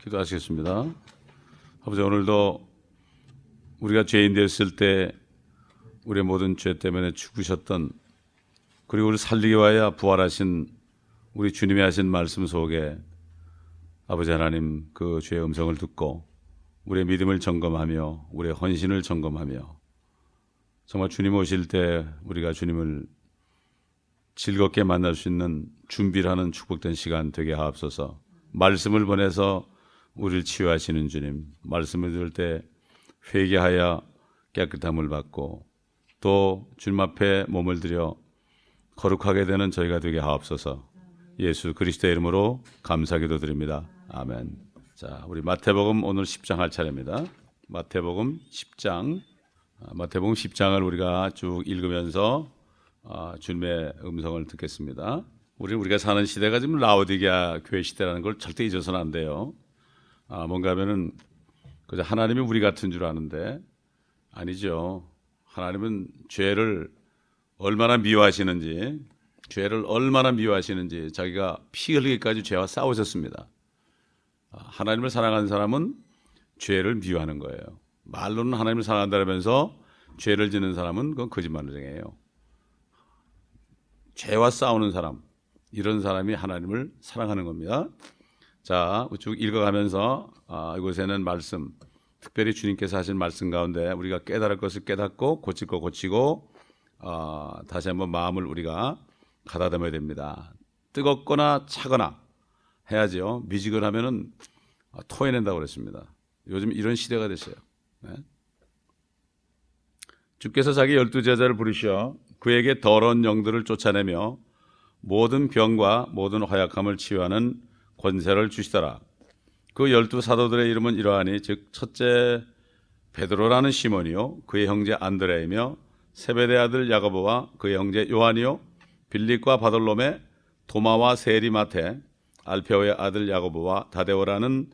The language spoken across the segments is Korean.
기도하시겠습니다. 아버지, 오늘도 우리가 죄인 되었을 때 우리의 모든 죄 때문에 죽으셨던, 그리고 우리를 살리기 위하여 부활하신 우리 주님이 하신 말씀 속에 아버지 하나님, 그 주의 음성을 듣고 우리의 믿음을 점검하며 우리의 헌신을 점검하며 정말 주님 오실 때 우리가 주님을 즐겁게 만날 수 있는 준비를 하는 축복된 시간 되게 하옵소서. 말씀을 보내서 우리를 치유하시는 주님, 말씀을 들을 때 회개하여 깨끗함을 받고 또 주님 앞에 몸을 들여 거룩하게 되는 저희가 되게 하옵소서. 예수 그리스도의 이름으로 감사기도 드립니다. 아멘. 자, 우리 마태복음 오늘 10장 할 차례입니다. 마태복음 10장. 마태복음 10장을 우리가 쭉 읽으면서 주님의 음성을 듣겠습니다. 우리가 사는 시대가 지금 라오디게아 교회 시대라는 걸 절대 잊어서는 안 돼요. 뭔가 하면은 그저 하나님이 우리 같은 줄 아는데 아니죠. 하나님은 죄를 얼마나 미워하시는지, 죄를 얼마나 미워하시는지 자기가 피 흘리기까지 죄와 싸우셨습니다. 하나님을 사랑하는 사람은 죄를 미워하는 거예요. 말로는 하나님을 사랑한다면서 죄를 짓는 사람은 그건 거짓말쟁이에요. 죄와 싸우는 사람, 이런 사람이 하나님을 사랑하는 겁니다. 자, 쭉 읽어가면서 이곳에는 말씀, 특별히 주님께서 하신 말씀 가운데 우리가 깨달을 것을 깨닫고 고칠 거 고치고 다시 한번 마음을 우리가 가다듬어야 됩니다. 뜨겁거나 차거나 해야죠. 미지근하면은 토해낸다고 그랬습니다. 요즘 이런 시대가 됐어요. 네? 주께서 자기 12제자를 부르시어 그에게 더러운 영들을 쫓아내며 모든 병과 모든 허약함을 치유하는 권세를 주시더라. 그 12사도들의 이름은 이러하니 즉 첫째 베드로라는 시몬이요 그의 형제 안드레이며 세베대 아들 야고보와 그의 형제 요한이요 빌립과 바돌로메 도마와 세리마테 알페오의 아들 야고보와 다데오라는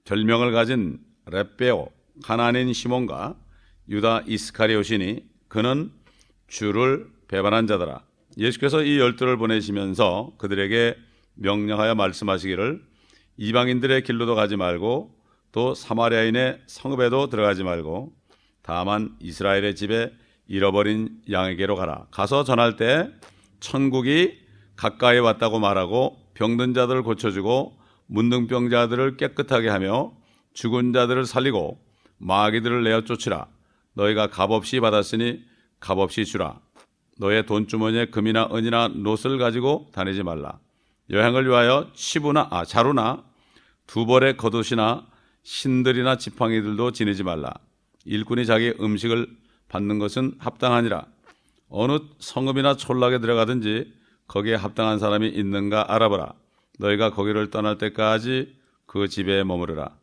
별명을 가진 렙베오 가나안인 시몬과 유다 이스카리오시니 그는 주를 배반한 자더라. 예수께서 이 12를 보내시면서 그들에게 명령하여 말씀하시기를 이방인들의 길로도 가지 말고 또 사마리아인의 성읍에도 들어가지 말고 다만 이스라엘의 집에 잃어버린 양에게로 가라. 가서 전할 때 천국이 가까이 왔다고 말하고 병든 자들을 고쳐주고 문둥병자들을 깨끗하게 하며 죽은 자들을 살리고 마귀들을 내어 쫓으라. 너희가 값없이 받았으니 값없이 주라. 너의 돈주머니에 금이나 은이나 놋을 가지고 다니지 말라. 여행을 위하여 자루나 두 벌의 겉옷이나 신들이나 지팡이들도 지니지 말라. 일꾼이 자기 음식을 받는 것은 합당하니라. 어느 성읍이나 촌락에 들어가든지 거기에 합당한 사람이 있는가 알아보라. 너희가 거기를 떠날 때까지 그 집에 머무르라.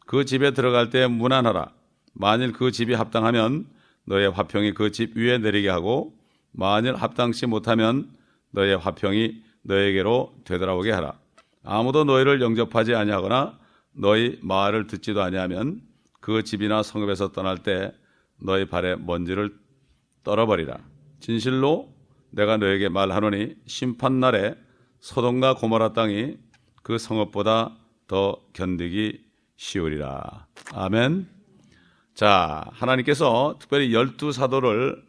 그 집에 들어갈 때 문안하라. 만일 그 집이 합당하면 너의 화평이 그 집 위에 내리게 하고 만일 합당치 못하면 너의 화평이 너에게로 되돌아오게 하라. 아무도 너희를 영접하지 아니하거나 너희 말을 듣지도 아니하면 그 집이나 성읍에서 떠날 때 너희 발에 먼지를 떨어버리라. 진실로 내가 너에게 말하노니 심판날에 소돔과 고모라 땅이 그 성읍보다 더 견디기 쉬우리라. 아멘. 자, 하나님께서 특별히 12사도를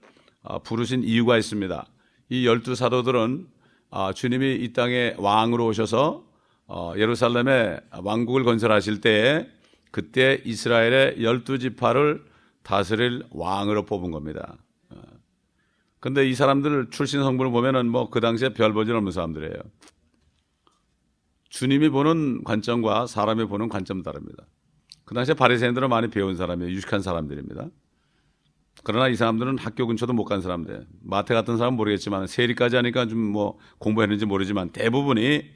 부르신 이유가 있습니다. 이 12사도들은 주님이 이 땅에 왕으로 오셔서 예루살렘에 왕국을 건설하실 때에 그때 이스라엘의 12지파를 다스릴 왕으로 뽑은 겁니다. 근데 이 사람들 출신 성분을 보면은 그 당시에 별 보질 없는 사람들이에요. 주님이 보는 관점과 사람이 보는 관점 다릅니다. 그 당시에 바리새인들은 많이 배운 사람이에요. 유식한 사람들입니다. 그러나 이 사람들은 학교 근처도 못 간 사람들. 마태 같은 사람은 모르겠지만 세리까지 하니까 좀 공부했는지 모르지만 대부분이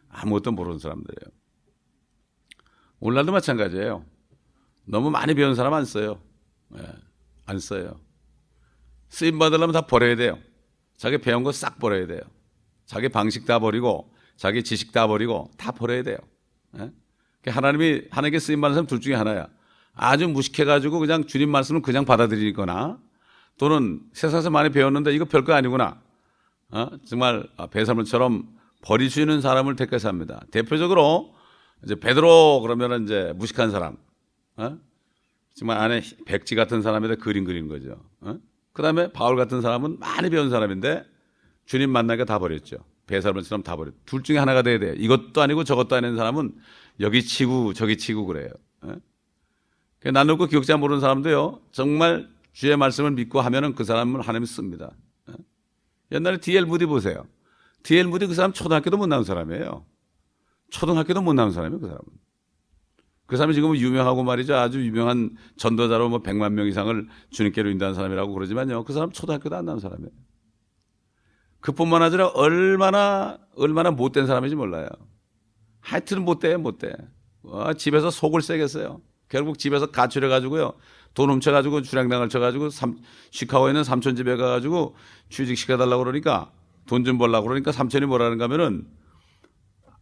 아무것도 모르는 사람들이에요. 오늘날도 마찬가지예요. 너무 많이 배운 사람 안 써요. 안 써요. 쓰임 받으려면 다 버려야 돼요. 자기 배운 거 싹 버려야 돼요. 자기 방식 다 버리고 자기 지식 다 버리고 다 버려야 돼요. 하나님께 쓰임 받는 사람 둘 중에 하나야. 아주 무식해가지고 그냥 주님 말씀을 그냥 받아들이거나 또는 세상에서 많이 배웠는데 이거 별거 아니구나. 정말 배설물처럼 버릴 수 있는 사람을 택해서 합니다. 대표적으로 이제 베드로 그러면은 이제 무식한 사람, 정말 안에 백지 같은 사람에다 그림 그리는 거죠. 그다음에 바울 같은 사람은 많이 배운 사람인데 주님 만나니까 다 버렸죠. 배설물처럼 다 버렸죠. 둘 중에 하나가 돼야 돼요. 이것도 아니고 저것도 아닌 사람은 여기 치고 저기 치고 그래요. 나누고 기억자 모르는 사람도요, 정말 주의 말씀을 믿고 하면은 그 사람을 하나님이 씁니다. 옛날에 D.L. 무디 보세요. D.L. 무디 그 사람 초등학교도 못 나온 사람이에요. 초등학교도 못 나온 사람이에요, 그 사람은. 그 사람이 지금 유명하고 말이죠. 아주 유명한 전도자로 뭐 100만 명 이상을 주님께로 인도한 사람이라고 그러지만요. 그 사람 초등학교도 안 나온 사람이에요. 그뿐만 아니라 얼마나 못된 사람인지 몰라요. 하여튼 못돼요, 못돼. 집에서 속을 새겠어요. 결국 집에서 가출해가지고요. 돈 훔쳐가지고 주량당을 쳐가지고 시카고에 있는 삼촌 집에 가가지고 취직시켜달라고 그러니까 돈 좀 벌라고 그러니까 삼촌이 뭐라는가 하면은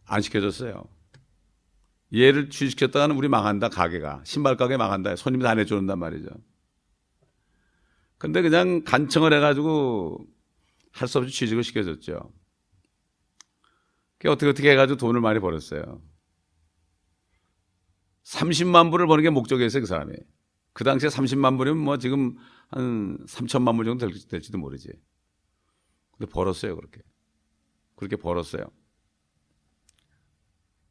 안 시켜줬어요. 얘를 취직시켰다가는 우리 망한다, 가게가. 신발 가게 망한다. 손님 다 내줘놓는단 말이죠. 근데 그냥 간청을 해가지고 할 수 없이 취직을 시켜줬죠. 어떻게 해가지고 돈을 많이 벌었어요. 30만 불을 버는 게 목적이었어요, 그 사람이. 그 당시에 30만 불이면 뭐 지금 한 3천만 불 정도 될지도 모르지. 근데 벌었어요, 그렇게. 그렇게 벌었어요.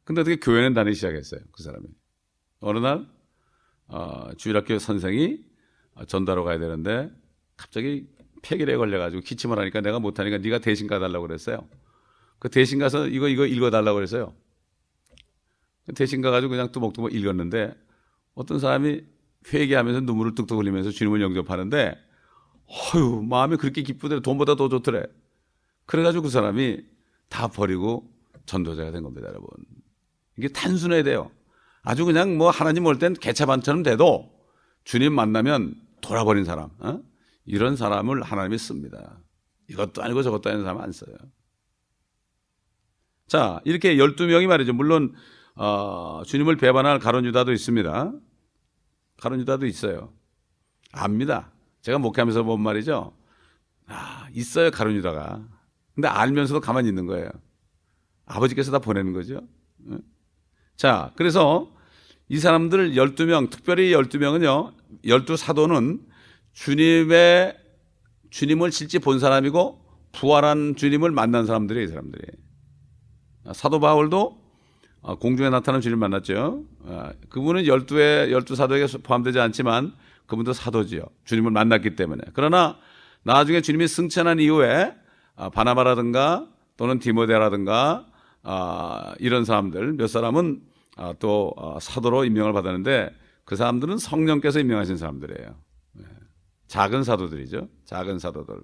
근데 어떻게 교회는 다니기 시작했어요, 그 사람이. 어느 날, 주일학교 선생이 전도하러 가야 되는데 갑자기 폐결에 걸려가지고 기침을 하니까 내가 못하니까 네가 대신 가달라고 그랬어요. 그 대신 가서 이거 읽어달라고 그랬어요. 대신 가가지고 그냥 뚜벅뚜벅 읽었는데 어떤 사람이 회개하면서 눈물을 뚝뚝 흘리면서 주님을 영접하는데 어휴, 마음이 그렇게 기쁘더래. 돈보다 더 좋더래. 그래가지고 그 사람이 다 버리고 전도자가 된 겁니다, 여러분. 이게 단순해야 돼요. 아주 그냥 뭐 하나님 올 땐 개차반처럼 돼도 주님 만나면 돌아버린 사람, 이런 사람을 하나님이 씁니다. 이것도 아니고 저것도 아닌 사람 안 써요. 자, 이렇게 12명이 말이죠. 물론 주님을 배반할 가룟 유다도 있습니다. 가룟 유다도 있어요. 압니다. 제가 목회하면서 본 말이죠. 있어요, 가룟 유다가. 근데 알면서도 가만히 있는 거예요. 아버지께서 다 보내는 거죠. 자, 그래서 이 사람들 12명, 특별히 12명은요, 12사도는 주님을 실제 본 사람이고 부활한 주님을 만난 사람들이에요, 이 사람들이. 사도 바울도 공중에 나타난 주님을 만났죠. 그분은 12사도에게 포함되지 않지만 그분도 사도지요. 주님을 만났기 때문에. 그러나 나중에 주님이 승천한 이후에 바나바라든가 또는 디모데라든가 이런 사람들 몇 사람은 또 사도로 임명을 받았는데 그 사람들은 성령께서 임명하신 사람들이에요. 작은 사도들이죠. 작은 사도들.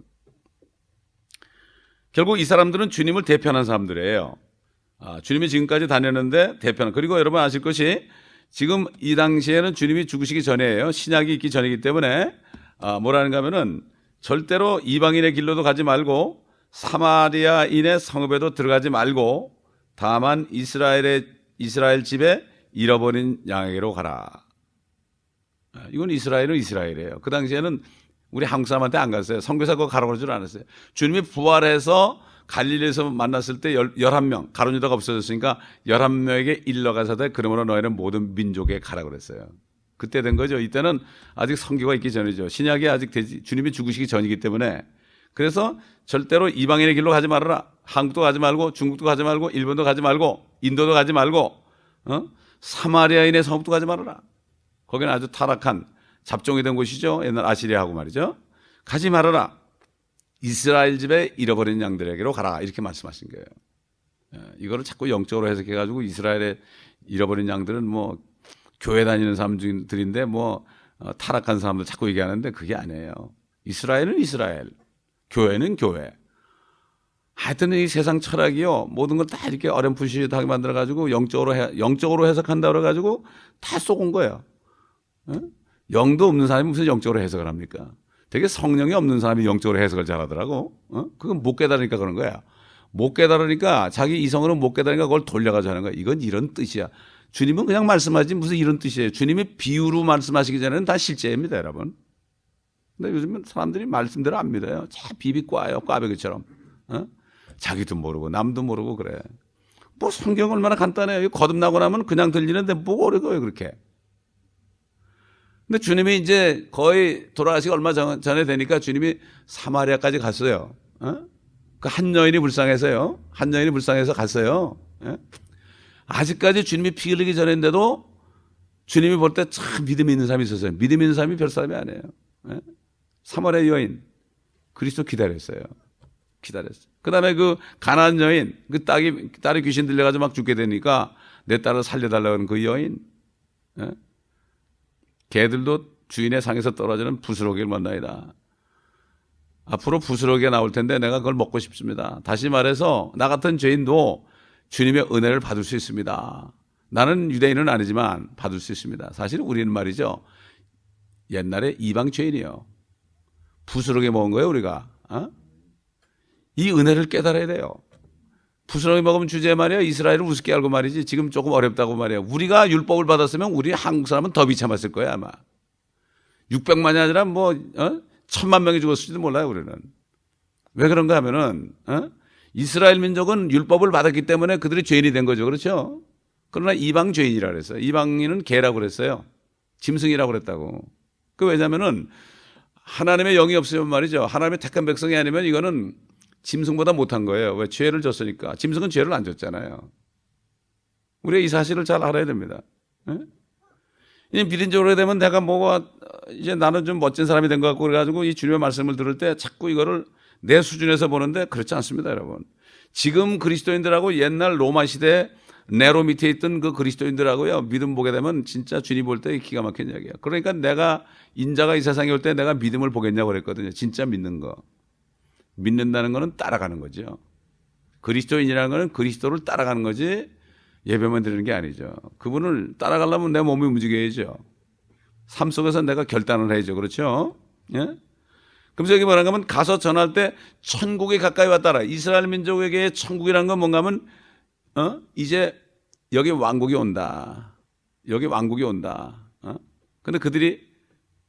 결국 이 사람들은 주님을 대표하는 사람들이에요. 주님이 지금까지 다녔는데 대표하는. 그리고 여러분 아실 것이 지금 이 당시에는 주님이 죽으시기 전이에요. 신약이 있기 전이기 때문에 뭐라는가 하면은 절대로 이방인의 길로도 가지 말고 사마리아인의 성읍에도 들어가지 말고 다만 이스라엘 집에 잃어버린 양에게로 가라. 이건 이스라엘은 이스라엘이에요. 그 당시에는 우리 한국 사람한테 안 갔어요. 선교사 그거 가라고 그러지 않았어요. 주님이 부활해서 갈릴리에서 만났을 때 11명, 가룟 유다가 없어졌으니까 11명에게 일러가사대 그러므로 너희는 모든 민족에 가라 그랬어요. 그때 된 거죠. 이때는 아직 선교가 있기 전이죠. 신약이 아직 주님이 죽으시기 전이기 때문에. 그래서 절대로 이방인의 길로 가지 말아라. 한국도 가지 말고 중국도 가지 말고 일본도 가지 말고 인도도 가지 말고 사마리아인의 성읍도 가지 말아라. 거기는 아주 타락한 잡종이 된 곳이죠. 옛날 아시리아하고 말이죠. 가지 말아라. 이스라엘 집에 잃어버린 양들에게로 가라. 이렇게 말씀하신 거예요. 이거를 자꾸 영적으로 해석해가지고 이스라엘에 잃어버린 양들은 뭐 교회 다니는 사람들인데 뭐 타락한 사람들 자꾸 얘기하는데 그게 아니에요. 이스라엘은 이스라엘, 교회는 교회. 하여튼 이 세상 철학이요, 모든 걸 다 이렇게 어렴풋이하게 만들어가지고 영적으로 해석한다 그래가지고 다 쏘은 거예요. 영도 없는 사람이 무슨 영적으로 해석을 합니까? 되게 성령이 없는 사람이 영적으로 해석을 잘하더라고. 그건 못 깨달으니까 그런 거야. 못 깨달으니까 자기 이성으로 못 깨달으니까 그걸 돌려가지고 하는 거야. 이건 이런 뜻이야. 주님은 그냥 말씀하지 무슨 이런 뜻이에요. 주님이 비유로 말씀하시기 전에는 다 실제입니다, 여러분. 근데 요즘은 사람들이 말씀대로 안 믿어요. 자 비비꽈요, 꽈배기처럼. 자기도 모르고 남도 모르고 그래. 뭐 성경 얼마나 간단해요. 거듭나고 나면 그냥 들리는데 뭐가 어려워요 그렇게. 근데 주님이 이제 거의 돌아가시기 얼마 전에 되니까 주님이 사마리아까지 갔어요. 그 한 여인이 불쌍해서요. 한 여인이 불쌍해서 갔어요. 아직까지 주님이 피 흘리기 전인데도 주님이 볼 때 참 믿음이 있는 사람이 있었어요. 믿음이 있는 사람이 별 사람이 아니에요. 사마리아 여인 그리스도 기다렸어요. 그 다음에 그 가나안 여인, 그 딸이 귀신 들려가지고 막 죽게 되니까 내 딸을 살려달라고 하는 그 여인. 개들도 주인의 상에서 떨어지는 부스러기를 만나이다. 앞으로 부스러기가 나올 텐데 내가 그걸 먹고 싶습니다. 다시 말해서 나 같은 죄인도 주님의 은혜를 받을 수 있습니다. 나는 유대인은 아니지만 받을 수 있습니다. 사실 우리는 말이죠. 옛날에 이방 죄인이요. 부스러기 먹은 거예요 우리가. 이 은혜를 깨달아야 돼요. 부스러기 먹으면 주제 말이야. 이스라엘을 우습게 알고 말이지. 지금 조금 어렵다고 말이야. 우리가 율법을 받았으면 우리 한국 사람은 더 비참했을 거야 아마. 600만이 아니라 뭐 1000만 명이 죽었을지도 몰라요 우리는. 왜 그런가 하면은 이스라엘 민족은 율법을 받았기 때문에 그들이 죄인이 된 거죠. 그렇죠? 그러나 이방 죄인이라고 그랬어요. 이방인은 개라고 그랬어요. 짐승이라고 그랬다고. 그 왜냐면은 하나님의 영이 없으면 말이죠. 하나님의 택한 백성이 아니면 이거는 짐승보다 못한 거예요. 왜? 죄를 졌으니까. 짐승은 죄를 안 졌잖아요. 우리가 이 사실을 잘 알아야 됩니다. 이 비린적으로 되면 내가 뭐가 이제 나는 좀 멋진 사람이 된 것 같고 그래가지고 이 주님의 말씀을 들을 때 자꾸 이거를 내 수준에서 보는데 그렇지 않습니다, 여러분. 지금 그리스도인들하고 옛날 로마 시대 네로 밑에 있던 그 그리스도인들하고요 믿음 보게 되면 진짜 주님 볼 때 기가 막힌 이야기야. 그러니까 내가 인자가 이 세상에 올 때 내가 믿음을 보겠냐고 그랬거든요. 진짜 믿는 거. 믿는다는 거는 따라가는 거죠. 그리스도인이라는 거는 그리스도를 따라가는 거지 예배만 드리는 게 아니죠. 그분을 따라가려면 내 몸이 움직여야죠. 삶 속에서 내가 결단을 해야죠. 그렇죠? 예? 그래서 여기 뭐라고 하면 가서 전할 때 천국이 가까이 왔다라. 이스라엘 민족에게 천국이라는 건 뭔가 하면 이제 여기 왕국이 온다. 여기 왕국이 온다. 근데 그들이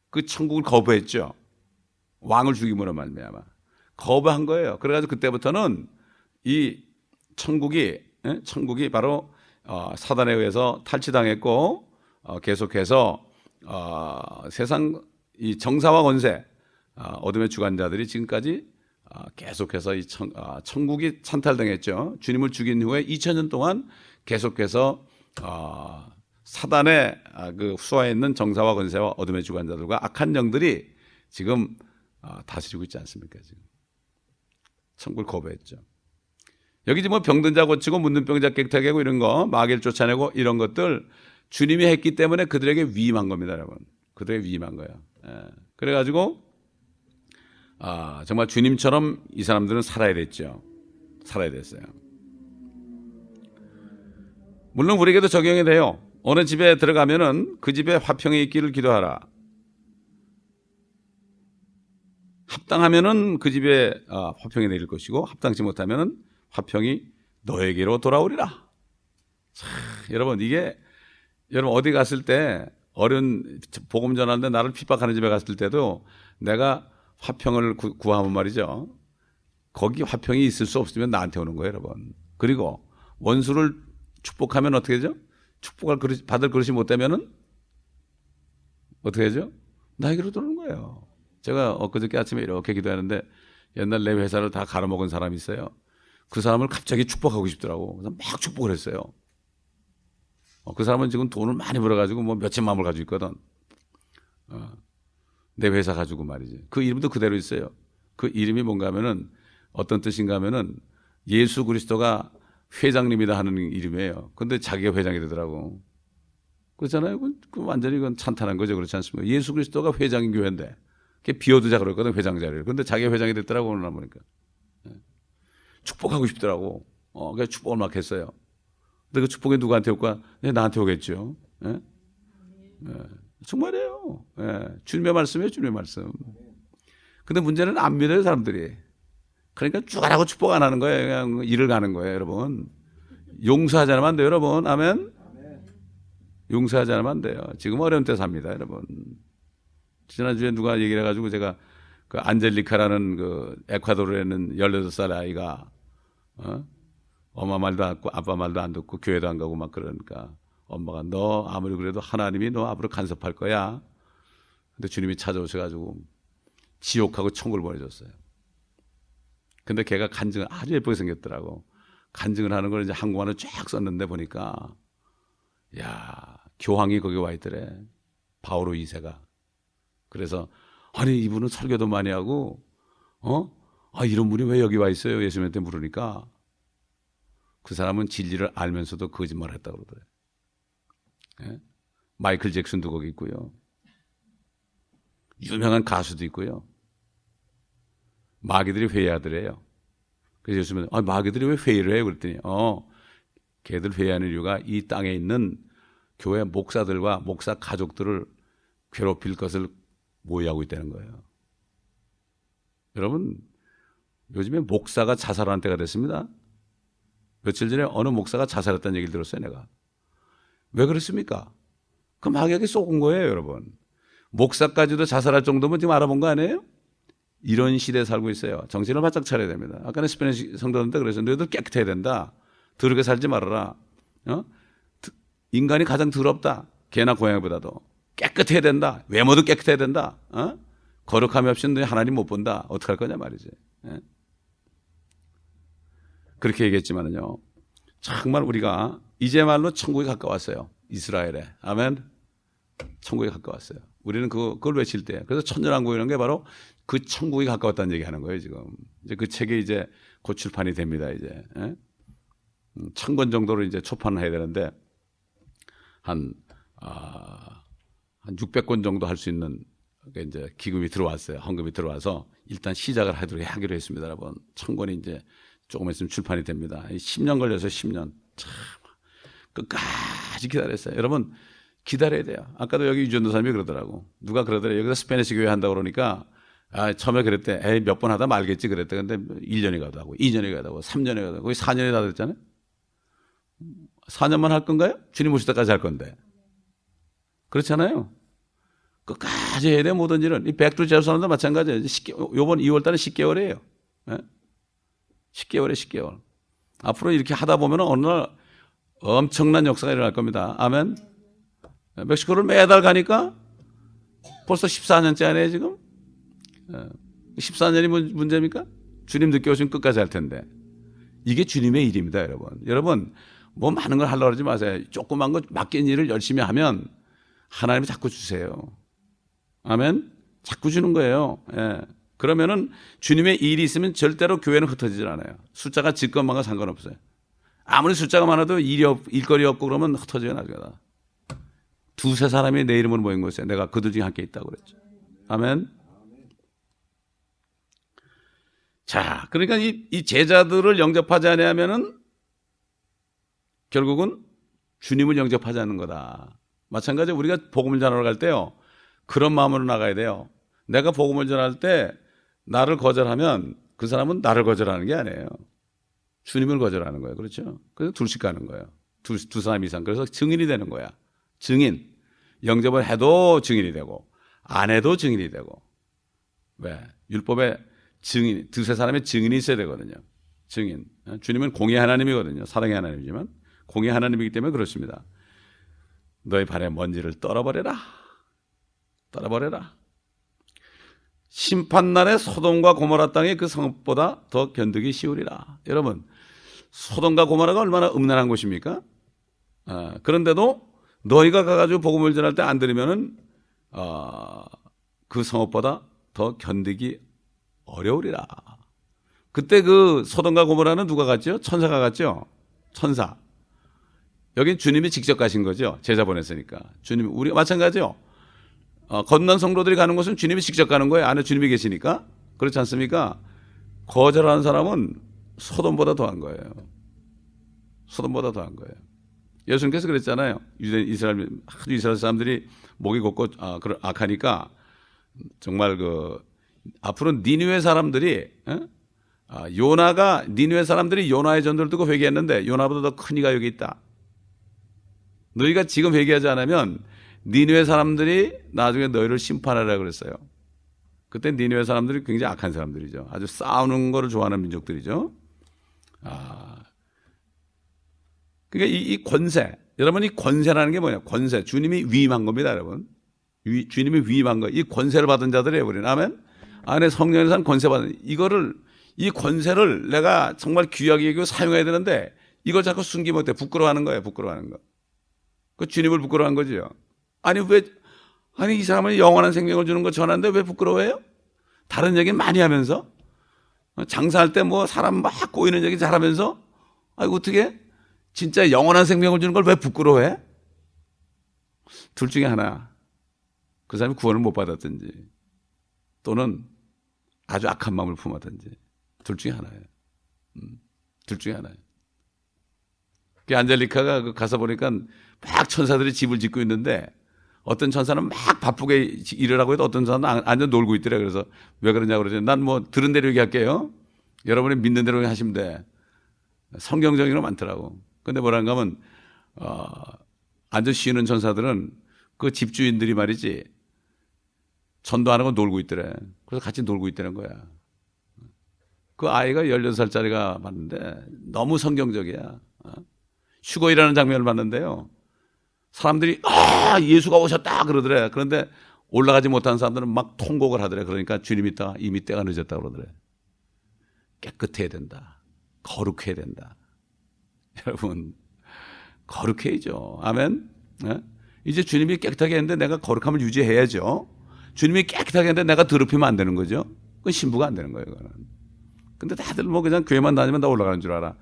그 천국을 거부했죠. 왕을 죽임으로 말미암아. 거부한 거예요. 그래가지고 그때부터는 이 천국이 바로 사단에 의해서 탈취당했고 계속해서 세상 이 정사와 권세 어둠의 주관자들이 지금까지 계속해서 이 천국이 찬탈당했죠. 주님을 죽인 후에 2000년 동안 계속해서 사단의 그 수하에 있는 정사와 권세와 어둠의 주관자들과 악한 영들이 지금 다스리고 있지 않습니까? 지금 천국을 거부했죠. 여기 지금 뭐 병든 자 고치고 묻는 병자 깨끗하게 하고 이런 거 마귀를 쫓아내고 이런 것들 주님이 했기 때문에 그들에게 위임한 겁니다, 여러분. 그들에게 위임한 거예요. 그래가지고 정말 주님처럼 이 사람들은 살아야 됐죠. 살아야 됐어요. 물론 우리에게도 적용이 돼요. 어느 집에 들어가면은 그 집에 화평이 있기를 기도하라. 합당하면은 그 집에 화평이 내릴 것이고 합당치 못하면은 화평이 너에게로 돌아오리라. 참, 여러분 이게 여러분 어디 갔을 때 어려운 복음 전하는데 나를 핍박하는 집에 갔을 때도 내가 화평을 구하면 말이죠. 거기 화평이 있을 수 없으면 나한테 오는 거예요, 여러분. 그리고 원수를 축복하면 어떻게 되죠? 축복을 받을 그릇이 못 되면은 어떻게 되죠? 나에게로 들어오는 거예요. 제가 엊그저께 아침에 이렇게 기도하는데 옛날 내 회사를 다 갈아먹은 사람이 있어요. 그 사람을 갑자기 축복하고 싶더라고. 그래서 막 축복을 했어요. 그 사람은 지금 돈을 많이 벌어가지고 뭐 몇천만 불 가지고 있거든. 내 회사 가지고 말이지. 그 이름도 그대로 있어요. 그 이름이 뭔가 하면은 어떤 뜻인가 하면은 예수 그리스도가 회장님이다 하는 이름이에요. 근데 자기가 회장이 되더라고. 그렇잖아요. 그 완전히 그건 찬탄한 거죠. 그렇지 않습니까? 예수 그리스도가 회장인 교회인데. 그게 비워두자 그랬거든, 회장 자리를. 근데 자기가 회장이 됐더라고, 오늘 보니까. 축복하고 싶더라고. 그래서 축복을 막 했어요. 근데 그 축복이 누구한테 올까? 네, 나한테 오겠죠. 예? 예. 정말이에요. 예. 주님의 말씀이에요, 주님의 말씀. 근데 문제는 안 믿어요, 사람들이. 그러니까 죽으라고 축복 안 하는 거예요. 그냥 일을 가는 거예요, 여러분. 용서하지 않으면 안 돼요, 여러분. 아멘? 용서하지 않으면 안 돼요. 지금 어려운 때 삽니다, 여러분. 지난주에 누가 얘기를 해가지고 제가 그 안젤리카라는 그 에콰도르에 있는 18살 아이가 엄마 말도 안 듣고 아빠 말도 안 듣고 교회도 안 가고 막 그러니까 엄마가 너 아무리 그래도 하나님이 너 앞으로 간섭할 거야. 근데 주님이 찾아오셔가지고 지옥하고 천국을 보내줬어요. 근데 걔가 간증을 아주 예쁘게 생겼더라고. 간증을 하는 걸 이제 한국말로 쫙 썼는데 보니까 야, 교황이 거기 와 있더래. 바오로 2세가. 그래서 아니 이분은 설교도 많이 하고 이런 분이 왜 여기 와 있어요? 예수님한테 물으니까 그 사람은 진리를 알면서도 거짓말을 했다고 그러더래. 예? 마이클 잭슨도 거기 있고요. 유명한 가수도 있고요. 마귀들이 회의하더래요. 그래서 예수님은 마귀들이 왜 회의를 해요? 그랬더니 걔들 회의하는 이유가 이 땅에 있는 교회 목사들과 목사 가족들을 괴롭힐 것을 모의하고 있다는 거예요. 여러분, 요즘에 목사가 자살하는 때가 됐습니다. 며칠 전에 어느 목사가 자살했다는 얘기를 들었어요, 내가. 왜 그렇습니까? 그 마귀에게 쏘은 거예요, 여러분. 목사까지도 자살할 정도면 지금 알아본 거 아니에요? 이런 시대에 살고 있어요. 정신을 바짝 차려야 됩니다. 아까는 스페니시 성도인데 그래서 너희들 깨끗해야 된다. 더럽게 살지 말아라. 인간이 가장 더럽다. 개나 고양이보다도. 깨끗해야 된다. 외모도 깨끗해야 된다. 거룩함이 없이는 하나님 못 본다. 어떡할 거냐 말이지. 그렇게 얘기했지만은요. 정말 우리가 이제 말로 천국에 가까웠어요. 이스라엘에. 아멘. 천국에 가까웠어요. 우리는 그걸 외칠 때. 그래서 천년왕국이라는 게 바로 그 천국에 가까웠다는 얘기 하는 거예요, 지금. 이제 그 책이 이제 곧 출판이 됩니다, 이제. 1000권 정도로 이제 초판을 해야 되는데, 한 600권 정도 할 수 있는 이제 기금이 들어왔어요. 헌금이 들어와서 일단 시작을 하기로 했습니다, 여러분. 1000권이 이제 조금 있으면 출판이 됩니다. 10년 걸려서 10년. 참. 끝까지 기다렸어요. 여러분, 기다려야 돼요. 아까도 여기 유전도 사람이 그러더라고. 누가 그러더래. 여기서 스페니시 교회 한다고 그러니까, 처음에 그랬대. 몇 번 하다 말겠지 그랬대. 근데 1년이 가도 하고, 2년이 가도 하고, 3년이 가도 하고, 거의 4년이 다 됐잖아요. 4년만 할 건가요? 주님 오실 때까지 할 건데. 그렇잖아요. 끝까지 해야 돼, 모든 일은. 이 백두 제루살렘도 마찬가지예요. 요번 2월 달에 10개월이에요. 10개월에 10개월. 앞으로 이렇게 하다 보면 어느 날 엄청난 역사가 일어날 겁니다. 아멘. 멕시코를 매달 가니까 벌써 14년째 아니에요, 지금? 14년이 문제입니까? 주님 늦게 오시면 끝까지 할 텐데. 이게 주님의 일입니다, 여러분. 여러분, 뭐 많은 걸 하려고 하지 마세요. 조그만 거 맡긴 일을 열심히 하면 하나님이 자꾸 주세요. 아멘? 자꾸 주는 거예요. 예. 그러면은 주님의 일이 있으면 절대로 교회는 흩어지질 않아요. 숫자가 질것만과 상관없어요. 아무리 숫자가 많아도 일거리 없고 그러면 흩어져요, 나중에. 두세 사람이 내 이름으로 모인 곳에 내가 그들 중에 함께 있다고 그랬죠. 아멘. 자, 그러니까 이 제자들을 영접하지 않으면은 결국은 주님을 영접하지 않는 거다. 마찬가지로 우리가 복음을 전하러 갈 때요. 그런 마음으로 나가야 돼요. 내가 복음을 전할 때 나를 거절하면 그 사람은 나를 거절하는 게 아니에요. 주님을 거절하는 거예요. 그렇죠? 그래서 둘씩 가는 거예요. 두 사람 이상. 그래서 증인이 되는 거야. 증인. 영접을 해도 증인이 되고 안 해도 증인이 되고. 왜? 율법에 증인, 두세 사람의 증인이 있어야 되거든요. 증인. 주님은 공의 하나님이거든요. 사랑의 하나님이지만 공의 하나님이기 때문에 그렇습니다. 너의 발의 먼지를 떨어버려라. 떨어버려라. 심판날에 소돔과 고모라 땅이 그 성읍보다 더 견디기 쉬우리라. 여러분, 소돔과 고모라가 얼마나 음란한 곳입니까? 그런데도 너희가 가가지고 복음을 전할 때 안 들으면은 그 성읍보다 더 견디기 어려우리라. 그때 그 소돔과 고모라는 누가 갔죠? 천사가 갔죠? 천사. 여긴 주님이 직접 가신 거죠. 제자 보냈으니까. 주님, 우리가 마찬가지요. 건넌 성도들이 가는 곳은 주님이 직접 가는 거예요. 안에 주님이 계시니까. 그렇지 않습니까? 거절하는 사람은 소돔보다 더한 거예요. 소돔보다 더한 거예요. 예수님께서 그랬잖아요. 이스라엘 사람들이 목이 곱고 악하니까 정말 앞으로 니느웨 사람들이 니느웨 사람들이 요나의 전도를 듣고 회개했는데 요나보다 더 큰 이가 여기 있다. 너희가 지금 회개하지 않으면 니느웨 사람들이 나중에 너희를 심판하라 그랬어요. 그때 니느웨 사람들이 굉장히 악한 사람들이죠. 아주 싸우는 거를 좋아하는 민족들이죠. 그러니까 이 권세, 여러분 이 권세라는 게 뭐냐? 권세, 주님이 위임한 겁니다, 여러분. 주님이 위임한 거. 이 권세를 받은 자들이에요, 우리는. 아멘. 안에 성령에서 한 권세 받은 이 권세를 내가 정말 귀하게 여기고 사용해야 되는데 이걸 자꾸 숨기 못해. 부끄러워하는 거예요, 부끄러워하는 거. 그 주님을 부끄러워한 거지요. 아니 이 사람은 영원한 생명을 주는 거 전하는데 왜 부끄러워해요? 다른 얘기 많이 하면서 장사할 때 뭐 사람 막 꼬이는 얘기 잘하면서 아이고 어떻게 진짜 영원한 생명을 주는 걸 왜 부끄러워해? 둘 중에 하나. 그 사람이 구원을 못 받았든지 또는 아주 악한 마음을 품었든지 둘 중에 하나예요. 둘 중에 하나예요. 그 안젤리카가 가서 보니까 막 천사들이 집을 짓고 있는데 어떤 천사는 막 바쁘게 일을 하고 있고 어떤 천사는 앉아 놀고 있더래. 그래서 왜 그러냐고 그러죠. 난 뭐 들은 대로 얘기할게요. 여러분이 믿는 대로 하시면 돼. 성경적인 거 많더라고. 근데 뭐란가 하면 앉아 쉬는 천사들은 그 집주인들이 말이지 전도 안 하고 놀고 있더래. 그래서 같이 놀고 있다는 거야. 그 아이가 16살짜리가 봤는데 너무 성경적이야. 휴거이라는 장면을 봤는데요. 사람들이 예수가 오셨다 그러더래. 그런데 올라가지 못한 사람들은 막 통곡을 하더래. 그러니까 주님 있다가 이미 때가 늦었다 그러더래. 깨끗해야 된다. 거룩해야 된다. 여러분 거룩해야죠. 아멘. 이제 주님이 깨끗하게 했는데 내가 거룩함을 유지해야죠. 주님이 깨끗하게 했는데 내가 더럽히면 안 되는 거죠. 그건 신부가 안 되는 거예요. 그거는. 근데 다들 뭐 그냥 교회만 다니면 다 올라가는 줄 알아.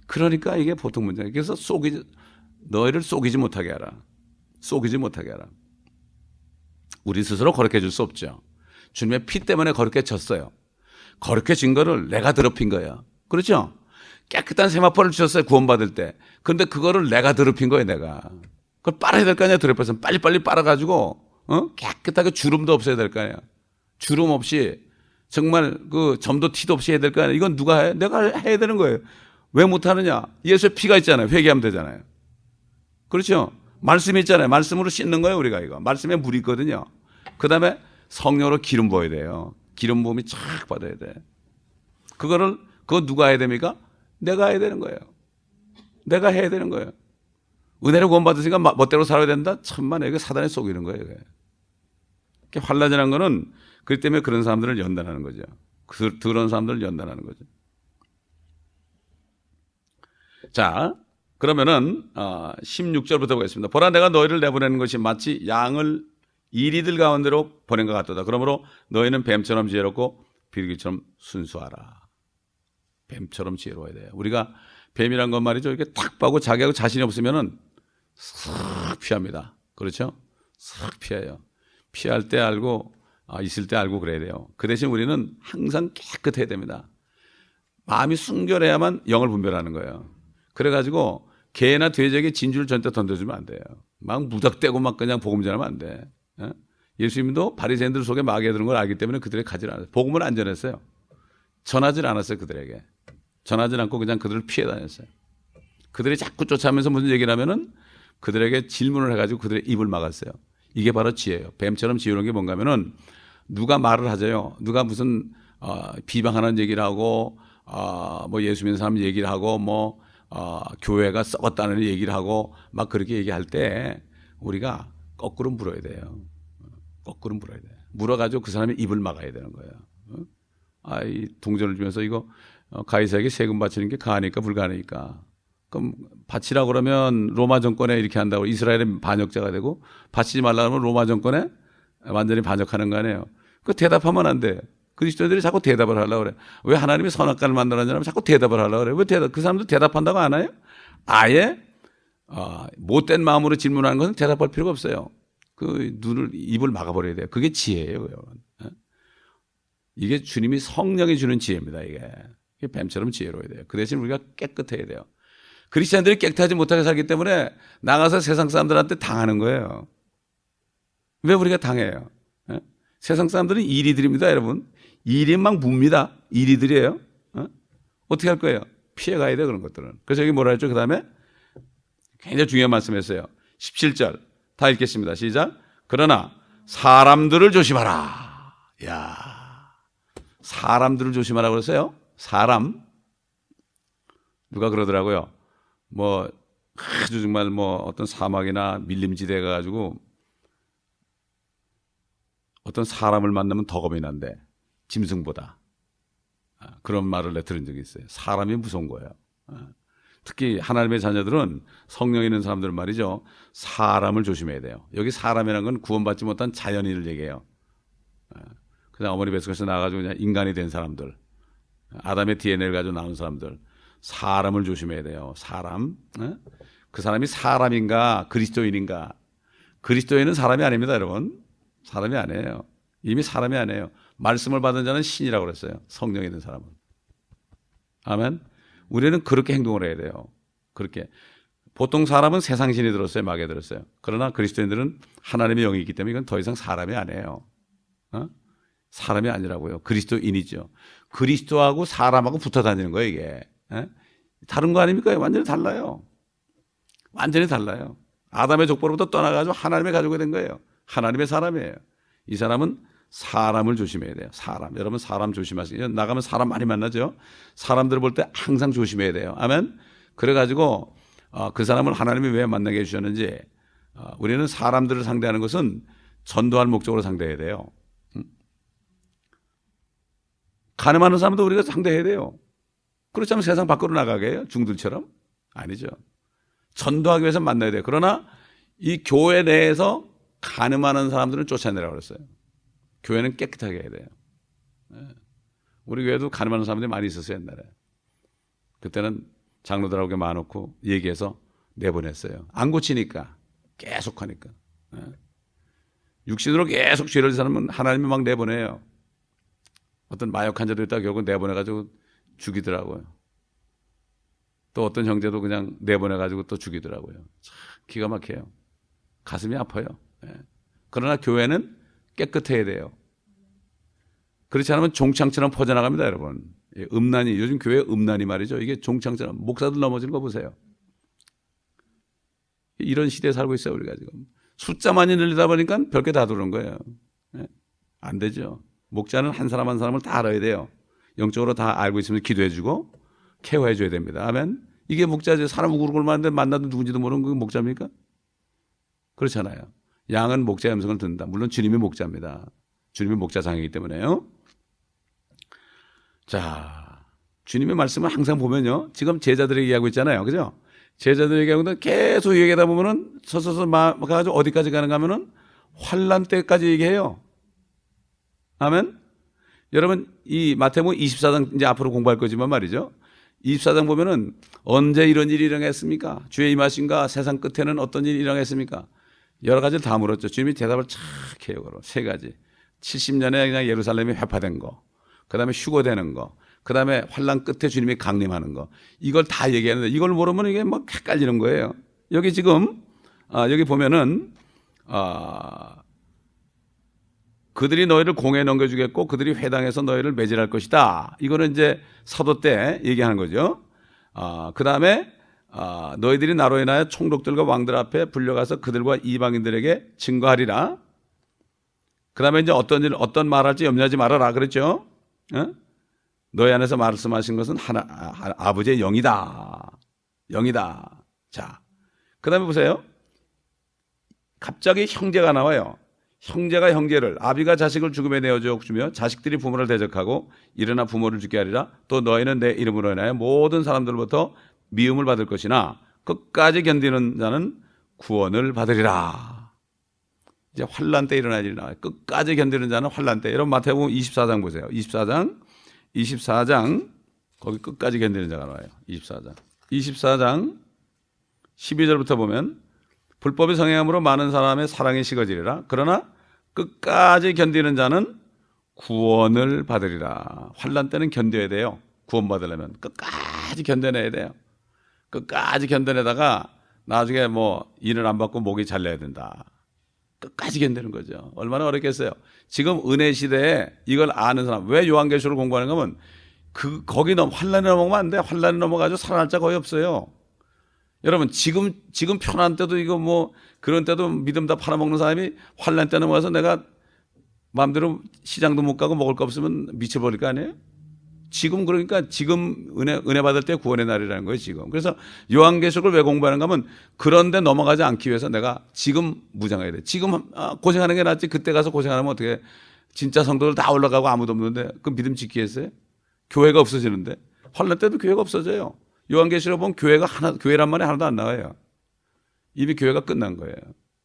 그러니까 이게 보통 문제예요. 그래서 너희를 속이지 못하게 하라. 속이지 못하게 하라. 우리 스스로 거룩해질 수 없죠. 주님의 피 때문에 거룩해졌어요. 거룩해진 거를 내가 더럽힌 거예요. 그렇죠? 깨끗한 세마포를 주셨어요. 구원받을 때. 그런데 그거를 내가 더럽힌 거예요. 내가. 그걸 빨아야 될 거 아니야. 더럽혀서 빨리빨리 빨아가지고 깨끗하게 주름도 없어야 될 거 아니야. 주름 없이 정말 그 점도 티도 없이 해야 될 거 아니야. 이건 누가 해? 내가 해야 되는 거예요. 왜 못하느냐? 예수의 피가 있잖아요. 회개하면 되잖아요. 그렇죠? 말씀이 있잖아요. 말씀으로 씻는 거예요. 우리가 이거. 말씀에 물이 있거든요. 그 다음에 성령으로 기름 부어야 돼요. 기름 부음이 쫙 받아야 돼. 그거 누가 해야 됩니까? 내가 해야 되는 거예요. 내가 해야 되는 거예요. 은혜로 구원받으니까 멋대로 살아야 된다? 천만에 이게 사단에 속이는 거예요. 이게 환란이라는 거는 그렇기 때문에 그런 사람들을 연단하는 거죠. 그런 사람들을 연단하는 거죠. 자, 그러면은 16절부터 보겠습니다. 보라 내가 너희를 내보내는 것이 마치 양을 이리들 가운데로 보낸 것 같도다. 그러므로 너희는 뱀처럼 지혜롭고 비둘기처럼 순수하라. 뱀처럼 지혜로워야 돼요. 우리가 뱀이란 건 말이죠. 이렇게 탁 봐고 자기하고 자신이 없으면은 싹 피합니다. 그렇죠? 싹 피해요. 피할 때 알고 있을 때 알고 그래야 돼요. 그 대신 우리는 항상 깨끗해야 됩니다. 마음이 순결해야만 영을 분별하는 거예요. 그래가지고 개나 돼지에게 진주를 절대 던져주면 안 돼요. 막 무닥대고 막 그냥 복음 전하면 안 돼. 예수님도 바리새인들 속에 마귀가 드는 걸 알기 때문에 그들에게 가지 않았어요. 복음을 안 전했어요. 전하지 않았어요. 그들에게. 전하지 않고 그냥 그들을 피해 다녔어요. 그들이 자꾸 쫓아오면서 무슨 얘기를 하면은 그들에게 질문을 해가지고 그들의 입을 막았어요. 이게 바로 지혜예요. 뱀처럼 지혜로운 게 뭔가 하면은 누가 말을 하자요. 누가 무슨 비방하는 얘기를 하고 뭐 예수 믿는 사람 얘기를 하고 뭐 교회가 썩었다는 얘기를 하고 막 그렇게 얘기할 때 우리가 거꾸로 물어야 돼요. 거꾸로 물어야 돼요. 물어가지고 그 사람의 입을 막아야 되는 거예요. 이 동전을 주면서 이거 가이사에게 세금 바치는 게 가하니까 불가하니까. 그럼 바치라고 그러면 로마 정권에 이렇게 한다고 이스라엘의 반역자가 되고 바치지 말라고 하면 로마 정권에 완전히 반역하는 거 아니에요. 그 대답하면 안 돼. 그리스도인들이 자꾸 대답을 하려고 그래. 왜 하나님이 선악과를 만들었냐면 자꾸 대답을 하려고 그래. 왜 그 사람도 대답한다고 안 해요? 아예 못된 마음으로 질문하는 것은 대답할 필요가 없어요. 그 입을 막아버려야 돼요. 그게 지혜예요. 여러분. 이게 주님이 성령이 주는 지혜입니다. 이게 뱀처럼 지혜로워야 돼요. 그 대신 우리가 깨끗해야 돼요. 크리스찬들이 깨끗하지 못하게 살기 때문에 나가서 세상 사람들한테 당하는 거예요. 왜 우리가 당해요? 세상 사람들은 이리들입니다, 여러분. 일이 막 뭅니다. 이리들이에요. 어떻게 할 거예요? 피해가야 돼요, 그런 것들은. 그래서 여기 뭐라 했죠? 그 다음에 굉장히 중요한 말씀했어요. 17절 다 읽겠습니다. 시작. 그러나 사람들을 조심하라. 야, 사람들을 조심하라고 그랬어요. 사람. 누가 그러더라고요. 뭐 아주 정말 뭐 어떤 사막이나 밀림지대에 가가지고 어떤 사람을 만나면 더 겁이 난대. 짐승보다. 그런 말을 내가 들은 적이 있어요. 사람이 무서운 거예요. 특히 하나님의 자녀들은 성령 있는 사람들은 말이죠. 사람을 조심해야 돼요. 여기 사람이라는 건 구원받지 못한 자연인을 얘기해요. 그냥 어머니 뱃속에서 나와가지고 그냥 인간이 된 사람들. 아담의 DNA를 가지고 나온 사람들. 사람을 조심해야 돼요. 사람. 그 사람이 사람인가 그리스도인인가. 그리스도인은 사람이 아닙니다, 여러분. 사람이 아니에요. 이미 사람이 아니에요. 말씀을 받은 자는 신이라고 그랬어요. 성령이 있는 사람은. 아멘. 우리는 그렇게 행동을 해야 돼요. 그렇게. 보통 사람은 세상 신이 들었어요. 마귀에 들었어요. 그러나 그리스도인들은 하나님의 영이 있기 때문에 이건 더 이상 사람이 아니에요. 사람이 아니라고요. 그리스도인이죠. 그리스도하고 사람하고 붙어 다니는 거예요, 이게. 다른 거 아닙니까? 완전히 달라요. 완전히 달라요. 아담의 족보로부터 떠나가지고 하나님의 가족이 된 거예요. 하나님의 사람이에요. 이 사람은 사람을 조심해야 돼요. 사람. 여러분 사람 조심하세요. 나가면 사람 많이 만나죠. 사람들을 볼 때 항상 조심해야 돼요. 아멘. 그래가지고 그 사람을 하나님이 왜 만나게 해주셨는지 우리는 사람들을 상대하는 것은 전도할 목적으로 상대해야 돼요. 가늠하는 사람도 우리가 상대해야 돼요. 그렇지 않으면 세상 밖으로 나가게 해요. 중들처럼? 아니죠. 전도하기 위해서 만나야 돼요. 그러나 이 교회 내에서 가늠하는 사람들은 쫓아내라고 그랬어요. 교회는 깨끗하게 해야 돼요. 우리 교회도 가늠하는 사람들이 많이 있었어요, 옛날에. 그때는 장로들하고 많아놓고 얘기해서 내보냈어요. 안 고치니까. 계속 하니까. 육신으로 계속 죄를 지은 사람은 하나님이 막 내보내요. 어떤 마약 환자도 있다가 결국 내보내가지고 죽이더라고요. 또 어떤 형제도 그냥 내보내가지고 또 죽이더라고요. 참 기가 막혀요. 가슴이 아파요. 그러나 교회는 깨끗해야 돼요. 그렇지 않으면 종창처럼 퍼져나갑니다, 여러분. 음란이, 요즘 교회 음란이 말이죠. 이게 종창처럼 목사들 넘어지는 거 보세요. 이런 시대에 살고 있어요, 우리가 지금. 숫자 많이 늘리다 보니까 별게 다 들어온 거예요. 안 되죠. 목자는 한 사람 한 사람을 다 알아야 돼요. 영적으로 다 알고 있으면 기도해주고 케어해줘야 됩니다. 아멘. 이게 목자죠. 사람 우글우글 많은데 만나도 누군지도 모르는 그게 목자입니까? 그렇잖아요. 양은 목자의 음성을 듣는다. 물론 주님이 목자입니다. 주님이 목자장이기 때문에요. 자, 주님의 말씀을 항상 보면요. 지금 제자들에게 얘기하고 있잖아요. 그죠? 제자들에게 얘기하고 계속 얘기하다 보면은 서서서 가가지고 어디까지 가는가 하면은 환란 때까지 얘기해요. 아멘. 여러분 이 마태복음 24장 이제 앞으로 공부할 거지만 말이죠. 24장 보면은 언제 이런 일이 일어났습니까? 주의 임하심과 세상 끝에는 어떤 일이 일어났습니까? 여러 가지를 다 물었죠. 주님이 대답을 착 해요. 세 가지. 70년에 그냥 예루살렘이 회파된 거. 그 다음에 휴거되는 거. 그 다음에 환란 끝에 주님이 강림하는 거. 이걸 다 얘기하는데 이걸 모르면 이게 막 헷갈리는 거예요. 여기 지금 여기 보면은 그들이 너희를 공에 넘겨주겠고 그들이 회당에서 너희를 매질할 것이다. 이거는 이제 사도 때 얘기하는 거죠. 그 다음에 너희들이 나로 인하여 총독들과 왕들 앞에 불려가서 그들과 이방인들에게 증거하리라. 그 다음에 이제 어떤 말할지 염려하지 말아라. 그랬죠. 너희 안에서 말씀하신 것은 아버지의 영이다. 영이다. 자, 그 다음에 보세요. 갑자기 형제가 나와요. 형제가 형제를, 아비가 자식을 죽음에 내어주며 자식들이 부모를 대적하고 일어나 부모를 죽게 하리라. 또 너희는 내 이름으로 인하여 모든 사람들로부터 미움을 받을 것이나 끝까지 견디는 자는 구원을 받으리라. 이제 환란 때 일어날 일이 나와요. 끝까지 견디는 자는 환란 때. 여러분 마태복음 24장 보세요. 24장 거기 끝까지 견디는 자가 나와요. 24장 12절부터 보면 불법의 성행함으로 많은 사람의 사랑이 식어지리라. 그러나 끝까지 견디는 자는 구원을 받으리라. 환란 때는 견뎌야 돼요. 구원받으려면 끝까지 견뎌내야 돼요. 끝까지 견뎌내다가 나중에 뭐 일을 안 받고 목이 잘려야 된다. 끝까지 견디는 거죠. 얼마나 어렵겠어요. 지금 은혜 시대에 이걸 아는 사람, 왜 요한계시록을 공부하는 거면 거기 환란이 넘어가면 안 돼. 환란이 넘어가지고 살아날 자 거의 없어요. 여러분 지금 편한 때도 이거 뭐 그런 때도 믿음 다 팔아먹는 사람이 환란 때 넘어가서 내가 마음대로 시장도 못 가고 먹을 거 없으면 미쳐버릴 거 아니에요? 지금 그러니까 지금 은혜 받을 때 구원의 날이라는 거예요, 지금. 그래서 요한계시록을 왜 공부하는가 하면 그런데 넘어가지 않기 위해서 내가 지금 무장해야 돼. 지금 고생하는 게 낫지. 그때 가서 고생하면 어떻게 진짜 성도들 다 올라가고 아무도 없는데 그 믿음 지키겠어요? 교회가 없어지는데. 환난 때도 교회가 없어져요. 요한계시록 보면 교회란 말이 하나도 안 나와요. 이미 교회가 끝난 거예요.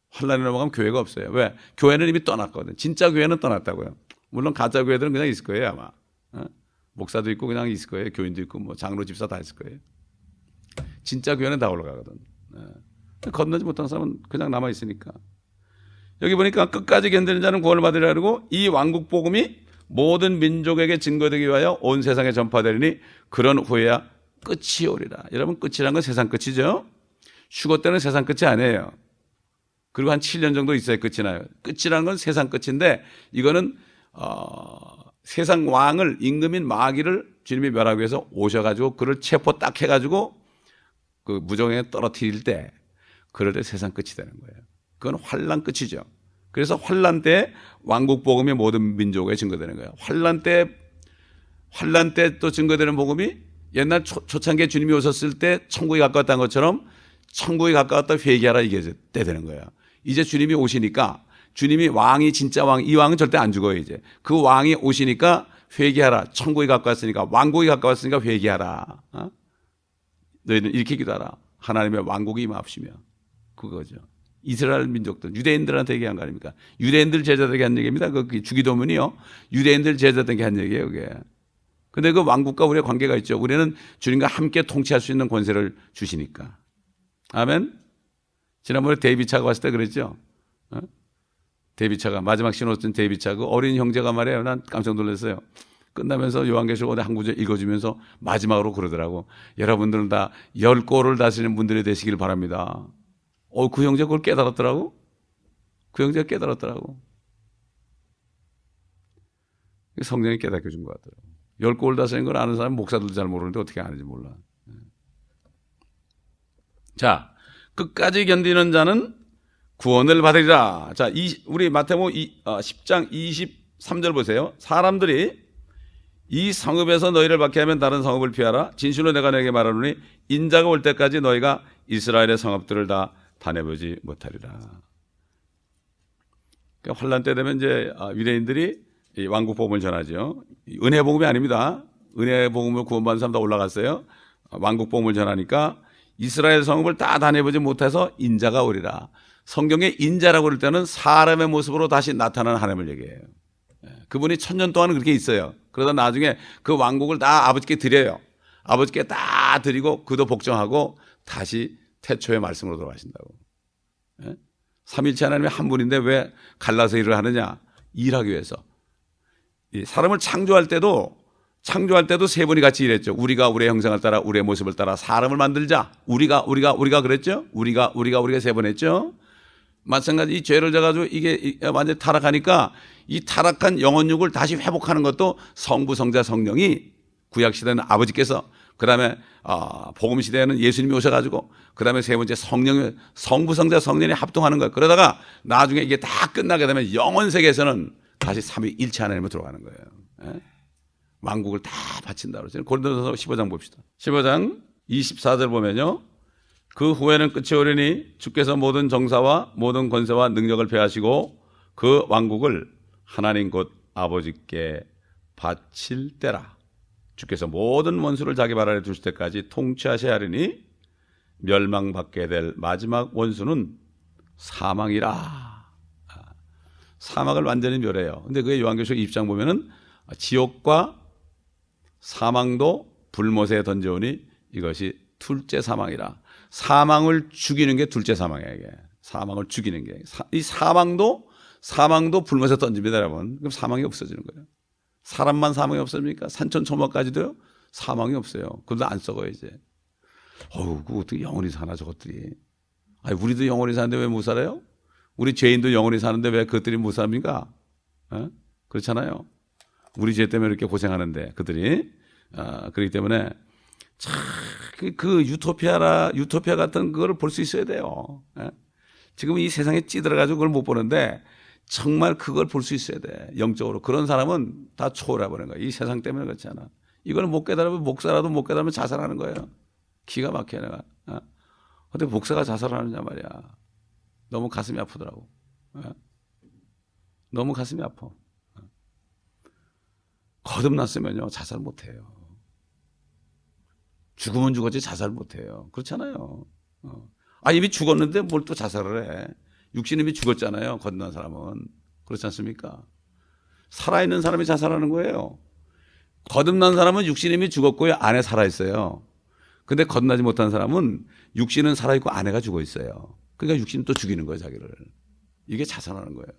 환난이 넘어가면 교회가 없어요. 왜? 교회는 이미 떠났거든. 진짜 교회는 떠났다고요. 물론 가짜 교회들은 그냥 있을 거예요, 아마. 목사도 있고 그냥 있을 거예요. 교인도 있고 뭐 장로 집사 다 있을 거예요. 진짜 교회는 다 올라가거든. 건너지 못한 사람은 그냥 남아 있으니까. 여기 보니까 끝까지 견디는 자는 구원을 받으리라 그러고 이 왕국 복음이 모든 민족에게 증거되기 위하여 온 세상에 전파되리니 그런 후에야 끝이 오리라. 여러분, 끝이라는 건 세상 끝이죠. 휴거 때는 세상 끝이 아니에요. 그리고 한 7년 정도 있어야 끝이 나요. 끝이라는 건 세상 끝인데 이거는 세상 왕을 임금인 마귀를 주님이 멸하기 위해서 오셔가지고 그를 체포 딱 해가지고 그 무정에 떨어뜨릴 때 그럴 때 세상 끝이 되는 거예요. 그건 환난 끝이죠. 그래서 환난 때 왕국 복음이 모든 민족에 증거되는 거예요. 환난 때 또 증거되는 복음이 옛날 초창기에 주님이 오셨을 때 천국이 가까웠다는 것처럼 천국이 가까웠다 회개하라 이게 때 되는 거예요. 이제 주님이 오시니까 주님이 왕이 진짜 왕, 이 왕은 절대 안 죽어요. 이제 그 왕이 오시니까 회개하라. 천국이 가까웠으니까 왕국이 가까웠으니까 회개하라. 너희는 이렇게 기도하라. 하나님의 왕국이 임하시며 그거죠. 이스라엘 민족들 유대인들한테 얘기한 거 아닙니까? 유대인들 제자들에게 한 얘기입니다. 그 주기도문이요. 유대인들 제자들에게 한 얘기예요. 그게. 근데 그 왕국과 우리의 관계가 있죠. 우리는 주님과 함께 통치할 수 있는 권세를 주시니까. 아멘. 지난번에 데이비차가 왔을 때 그랬죠. 데이비차가 마지막 신호였던 데이비차 그 어린 형제가 말이에요. 난 깜짝 놀랐어요. 끝나면서 요한계시록 한 구절 읽어주면서 마지막으로 그러더라고. 여러분들은 다 10골을 다스리는 분들이 되시길 바랍니다. 그 형제 그걸 깨달았더라고. 그 형제가 깨달았더라고. 성령이 깨닫게 준 것 같더라고. 10골을 다스리는 걸 아는 사람은 목사들도 잘 모르는데 어떻게 아는지 몰라. 자, 끝까지 견디는 자는 구원을 받으리라. 자, 우리 마태복음 10장 23절 보세요. 사람들이 이 성읍에서 너희를 박해하면 다른 성읍을 피하라. 진실로 내가 너에게 말하노니 인자가 올 때까지 너희가 이스라엘의 성읍들을 다 다녀보지 못하리라. 그러니까 환난 때 되면 이제 유대인들이 왕국 복음을 전하죠. 은혜 복음이 아닙니다. 은혜 복음을 구원받은 사람 다 올라갔어요. 왕국 복음을 전하니까 이스라엘 성읍을 다 다녀보지 못해서 인자가 오리라. 성경에 인자라고 그럴 때는 사람의 모습으로 다시 나타나는 하나님을 얘기해요. 그분이 1000년 동안은 그렇게 있어요. 그러다 나중에 그 왕국을 다 아버지께 드려요. 아버지께 다 드리고 그도 복종하고 다시 태초의 말씀으로 돌아가신다고. 삼일체 하나님이 한 분인데 왜 갈라서 일을 하느냐? 일하기 위해서. 사람을 창조할 때도 세 분이 같이 일했죠. 우리가 우리의 형상을 따라 우리의 모습을 따라 사람을 만들자. 우리가 그랬죠. 우리가 세 번 했죠. 마찬가지 이 죄를 져가지고 이게 완전히 타락하니까 이 타락한 영혼육을 다시 회복하는 것도 성부, 성자, 성령이 구약 시대는 아버지께서, 그 다음에 복음 시대에는 예수님이 오셔가지고, 그 다음에 세 번째 성령이, 성부, 성자, 성령이 합동하는 거예요. 그러다가 나중에 이게 다 끝나게 되면 영원 세계에서는 다시 삼위일체 하나님으로 들어가는 거예요. 왕국을 다 바친다 그러죠. 고린도전서 15장 봅시다. 15장 24절 보면요. 그 후에는 끝이 오리니 주께서 모든 정사와 모든 권세와 능력을 폐하시고 그 왕국을 하나님 곧 아버지께 바칠 때라. 주께서 모든 원수를 자기 발 아래 두실 때까지 통치하셔야 하리니 멸망받게 될 마지막 원수는 사망이라. 사망을 완전히 멸해요. 근데 그게 요한계시록 20장 보면은 지옥과 사망도 불못에 던져오니 이것이 둘째 사망이라. 사망을 죽이는 게 둘째 사망이에요. 이게. 사망을 죽이는 게. 이 사망도 불못에 던집니다, 여러분. 그럼 사망이 없어지는 거예요. 사람만 사망이 없습니까? 산천초목까지도요? 사망이 없어요. 그런데 안 썩어요, 이제. 그거 어떻게 영원히 사나, 저것들이. 우리도 영원히 사는데 왜 못 살아요? 우리 죄인도 영원히 사는데 왜 그것들이 못 삽니까? 그렇잖아요. 우리 죄 때문에 이렇게 고생하는데, 그들이. 그렇기 때문에, 참, 그 유토피아 같은 그걸 볼 수 있어야 돼요. 지금 이 세상에 찌들어가지고 그걸 못 보는데, 정말 그걸 볼 수 있어야 돼. 영적으로. 그런 사람은 다 초월해버리는 거야. 이 세상 때문에 그렇지 않아. 이거는 못 깨달으면 목사라도 못 깨달으면 자살하는 거예요. 기가 막혀 내가. 근데 목사가 자살하느냐 말이야. 너무 가슴이 아프더라고. 너무 가슴이 아파. 거듭났으면요 자살 못해요. 죽으면 죽었지 자살 못해요. 그렇잖아요. 이미 죽었는데 뭘 또 자살을 해. 육신이 이미 죽었잖아요. 거듭난 사람은. 그렇지 않습니까? 살아있는 사람이 자살하는 거예요. 거듭난 사람은 육신이 이미 죽었고요. 안에 살아있어요. 근데 거듭나지 못한 사람은 육신은 살아있고 안에가 죽어있어요. 그러니까 육신은 또 죽이는 거예요. 자기를. 이게 자살하는 거예요.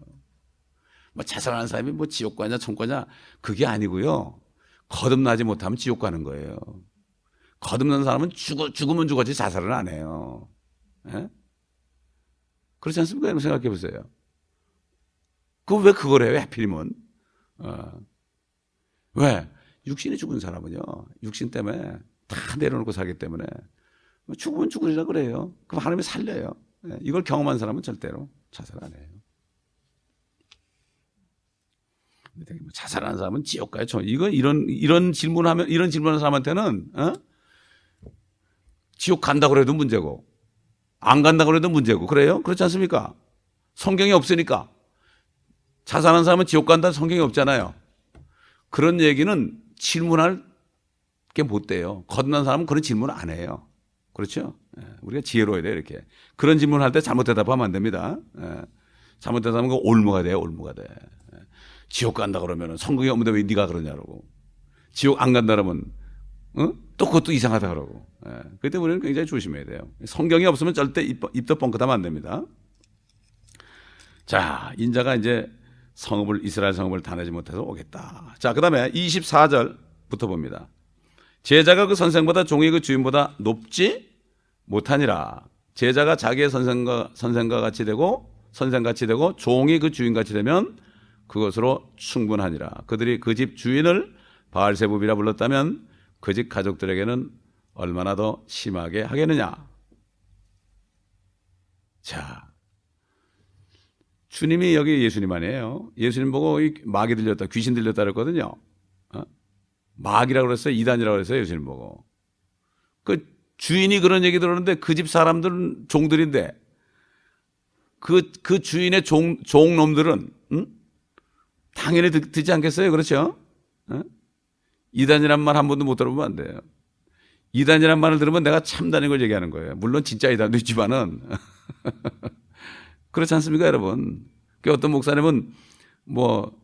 뭐 자살하는 사람이 뭐 지옥 가냐 천국 가냐 그게 아니고요. 거듭나지 못하면 지옥 가는 거예요. 거듭난 사람은 죽으면 죽었지 자살은 안 해요. 예? 그렇지 않습니까? 여러분 생각해 보세요. 왜 그걸 해요? 하필이면. 왜? 육신이 죽은 사람은요. 육신 때문에 다 내려놓고 살기 때문에 죽으면 죽으리라 그래요. 그럼 하나님이 살려요. 예? 이걸 경험한 사람은 절대로 자살 안 해요. 자살하는 사람은 지옥 가요. 이런 질문하면 이런 질문하는 사람한테는 지옥 간다고 해도 문제고 안 간다고 해도 문제고 그래요? 그렇지 않습니까? 성경이 없으니까. 자살하는 사람은 지옥 간다는 성경이 없잖아요. 그런 얘기는 질문할 게 못 돼요. 거듭난 사람은 그런 질문 안 해요. 그렇죠? 우리가 지혜로워야 돼요. 이렇게. 그런 질문할 때 잘못 대답하면 안 됩니다. 잘못 대답하면 올무가 돼요. 올무가 돼. 지옥 간다 그러면 성경이 없는데 왜 네가 그러냐고. 지옥 안 간다 그러면 또 그것도 이상하다 그러고. 그때 우리는 굉장히 조심해야 돼요. 성경이 없으면 절대 입도 뻥끗하면 안 됩니다. 자, 인자가 이제 이스라엘 성읍을 다 내지 못해서 오겠다. 자, 그 다음에 24절부터 봅니다. 제자가 그 선생보다 종이 그 주인보다 높지 못하니라. 제자가 자기의 선생과 같이 되고 선생같이 되고 종이 그 주인같이 되면 그것으로 충분하니라. 그들이 그 집 주인을 바알세붑이라 불렀다면 그 집 가족들에게는 얼마나 더 심하게 하겠느냐. 자, 주님이 여기 예수님 아니에요. 예수님 보고 마귀 들렸다, 귀신 들렸다 그랬거든요. 마귀라고 그랬어요. 이단이라고 그랬어요. 예수님 보고. 그 주인이 그런 얘기 들었는데 그 집 사람들은 종들인데 그 주인의 종놈들은 당연히 듣지 않겠어요? 그렇죠? 이단이란 말 한 번도 못 들어보면 안 돼요. 이단이란 말을 들으면 내가 참다는 걸 얘기하는 거예요. 물론 진짜 이단도 있지만은 그렇지 않습니까, 여러분? 그 어떤 목사님은 뭐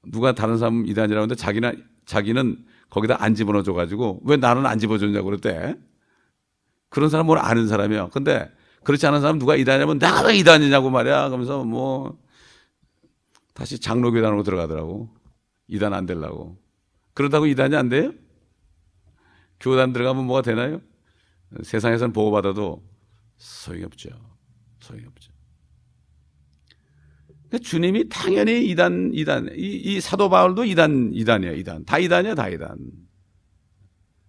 누가 다른 사람 이단이라고 하는데 자기는 거기다 안 집어넣어 가지고 왜 나는 안 집어줬냐고 그랬대. 그런 사람 뭘 아는 사람이야. 근데 그렇지 않은 사람 누가 이단이라면 내가 왜 이단이냐고 말이야. 그러면서 뭐 다시 장로교단으로 들어가더라고. 이단 안 되려고. 그렇다고 이단이 안 돼요? 교단 들어가면 뭐가 되나요? 세상에서는 보호받아도 소용이 없죠. 소용이 없죠. 그러니까 주님이 당연히 이 사도 바울도 이단이에요. 이단. 다 이단이야, 다 이단.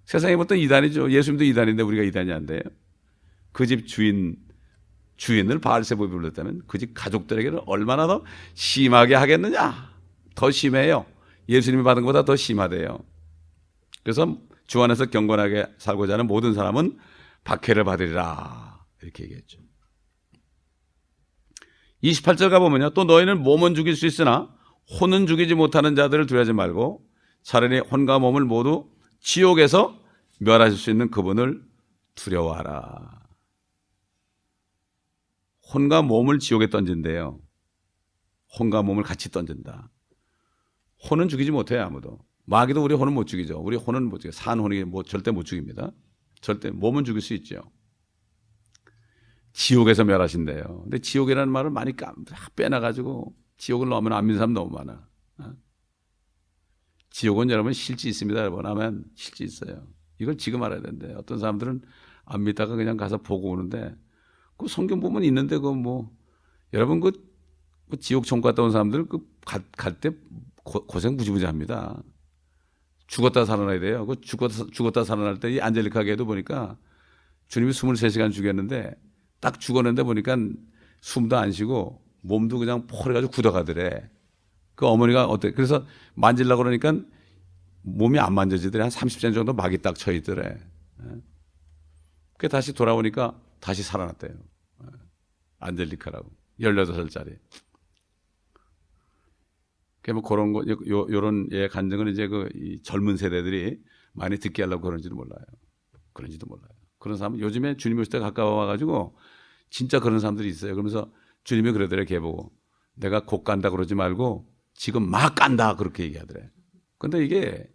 세상에 보통 이단이죠. 예수님도 이단인데 우리가 이단이 안 돼요. 그 집 주인을 바알세붑이 불렀다면 그 집 가족들에게는 얼마나 더 심하게 하겠느냐. 더 심해요. 예수님이 받은 것보다 더 심하대요. 그래서 주 안에서 경건하게 살고자 하는 모든 사람은 박해를 받으리라. 이렇게 얘기했죠. 28절 가보면요. 또 너희는 몸은 죽일 수 있으나 혼은 죽이지 못하는 자들을 두려워하지 말고 차라리 혼과 몸을 모두 지옥에서 멸하실 수 있는 그분을 두려워하라. 혼과 몸을 지옥에 던진대요. 혼과 몸을 같이 던진다. 혼은 죽이지 못해요, 아무도. 마귀도 우리 혼은 못 죽이죠. 우리 혼은 못 죽여요. 산 혼이 절대 못 죽입니다. 절대 몸은 죽일 수 있죠. 지옥에서 멸하신대요. 근데 지옥이라는 말을 많이 빼놔가지고 지옥을 넣으면 안 믿는 사람 너무 많아. 지옥은 여러분 실지 있습니다. 여러분 하면 실지 있어요. 이걸 지금 알아야 되는데 어떤 사람들은 안 믿다가 그냥 가서 보고 오는데 그 성경 보면 있는데 여러분 그 지옥 천국 갔다 온 사람들 갈 때 고생 무지무지 합니다. 죽었다 살아나야 돼요. 그 죽었다 살아날 때 이 안젤리카게도 보니까 주님이 23시간 죽였는데 딱 죽었는데 보니까 숨도 안 쉬고 몸도 그냥 포래가지고 굳어가더래. 그 어머니가 어때? 그래서 만지려고 그러니까 몸이 안 만져지더래. 한 30cm 정도 막이 딱 쳐 있더래. 그 다시 돌아오니까 다시 살아났대요. 안젤리카라고. 18살짜리. 뭐 그런 거, 요런 예, 간증은 이제 이 젊은 세대들이 많이 듣게 하려고 그런지도 몰라요. 그런 사람은 요즘에 주님 오실 때 가까워 와가지고 진짜 그런 사람들이 있어요. 그러면서 주님이 그러더래, 걔 보고. 내가 곧 간다 그러지 말고 지금 막 간다 그렇게 얘기하더래. 근데 이게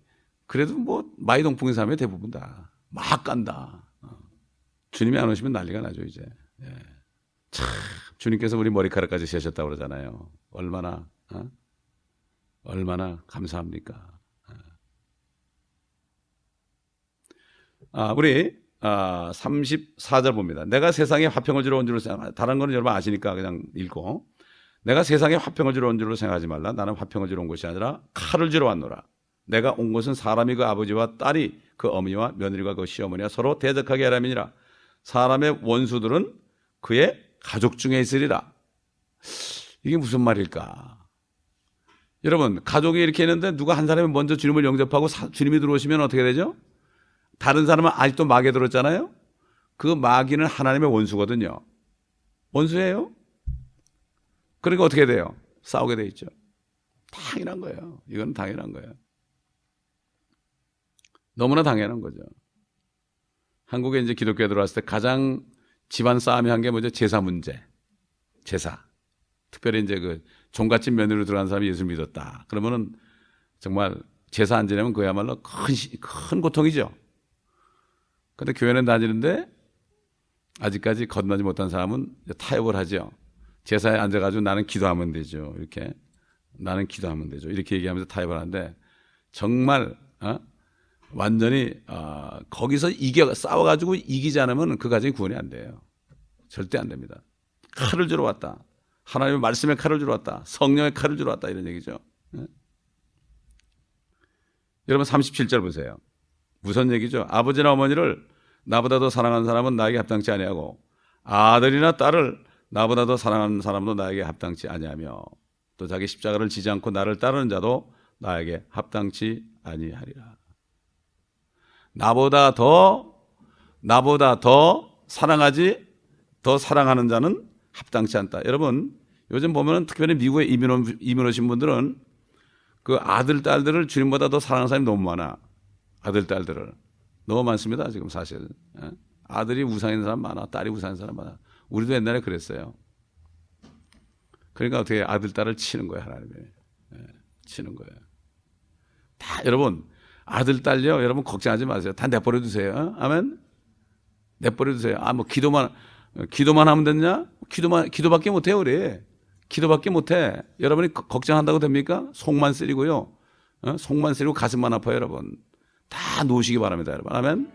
그래도 뭐 마이동풍의 삶의 대부분 다 막 간다. 주님이 안 오시면 난리가 나죠 이제. 예. 참 주님께서 우리 머리카락까지 세셨다고 그러잖아요. 얼마나 감사합니까? 우리 34절 봅니다. 내가 세상에 화평을 주러 온 줄로 생각. 다른 거는 여러분 아시니까 그냥 읽고. 내가 세상에 화평을 주러 온 줄로 생각하지 말라. 나는 화평을 주러 온 것이 아니라 칼을 주러 왔노라. 내가 온 것은 사람이 그 아버지와 딸이 그 어머니와 며느리가 그 시어머니와 서로 대적하게 하람이니라. 사람의 원수들은 그의 가족 중에 있으리라. 이게 무슨 말일까? 여러분, 가족이 이렇게 있는데 누가 한 사람이 먼저 주님을 영접하고 주님이 들어오시면 어떻게 되죠? 다른 사람은 아직도 마귀에 들었잖아요. 그 마귀는 하나님의 원수거든요. 원수예요. 그러니까 어떻게 돼요? 싸우게 돼 있죠. 당연한 거예요. 이건 당연한 거예요. 너무나 당연한 거죠. 한국에 이제 기독교에 들어왔을 때 가장 집안 싸움이 한 게 뭐죠? 제사 문제. 제사. 특별히 이제 그 종갓집 며느리로 들어간 사람이 예수를 믿었다. 그러면은 정말 제사 안 지내면 그야말로 큰 고통이죠. 근데 교회는 다니는데 아직까지 거듭나지 못한 사람은 타협을 하죠. 제사에 앉아가지고 나는 기도하면 되죠. 이렇게. 나는 기도하면 되죠. 이렇게 얘기하면서 타협을 하는데 정말, 완전히, 거기서 싸워가지고 이기지 않으면 그 가정이 구원이 안 돼요. 절대 안 됩니다. 칼을 주러 왔다. 하나님의 말씀에 칼을 주러 왔다. 성령의 칼을 주러 왔다. 이런 얘기죠. 여러분 37절 보세요. 무슨 얘기죠? 아버지나 어머니를 나보다 더 사랑하는 사람은 나에게 합당치 아니하고 아들이나 딸을 나보다 더 사랑하는 사람도 나에게 합당치 아니하며 또 자기 십자가를 지지 않고 나를 따르는 자도 나에게 합당치 아니하리라. 나보다 더 사랑하지 더 사랑하는 자는 합당치 않다. 여러분 요즘 보면은 특별히 미국에 이민 오신 분들은 그 아들 딸들을 주님보다 더 사랑하는 사람이 너무 많아. 아들 딸들을 너무 많습니다. 지금 사실 아들이 우상인 사람 많아. 딸이 우상인 사람 많아. 우리도 옛날에 그랬어요. 그러니까 어떻게 아들 딸을 치는 거예요. 하나님이 치는 거예요. 다 여러분 아들 딸요. 여러분 걱정하지 마세요. 다 내버려 두세요. 아멘. 내버려 두세요. 뭐 기도만 하면 됐냐? 기도밖에 못해요, 우리. 기도밖에 못해. 여러분이 걱정한다고 됩니까? 속만 쓰리고요. 속만 쓰리고 가슴만 아파요, 여러분. 다 놓으시기 바랍니다, 여러분. 아멘.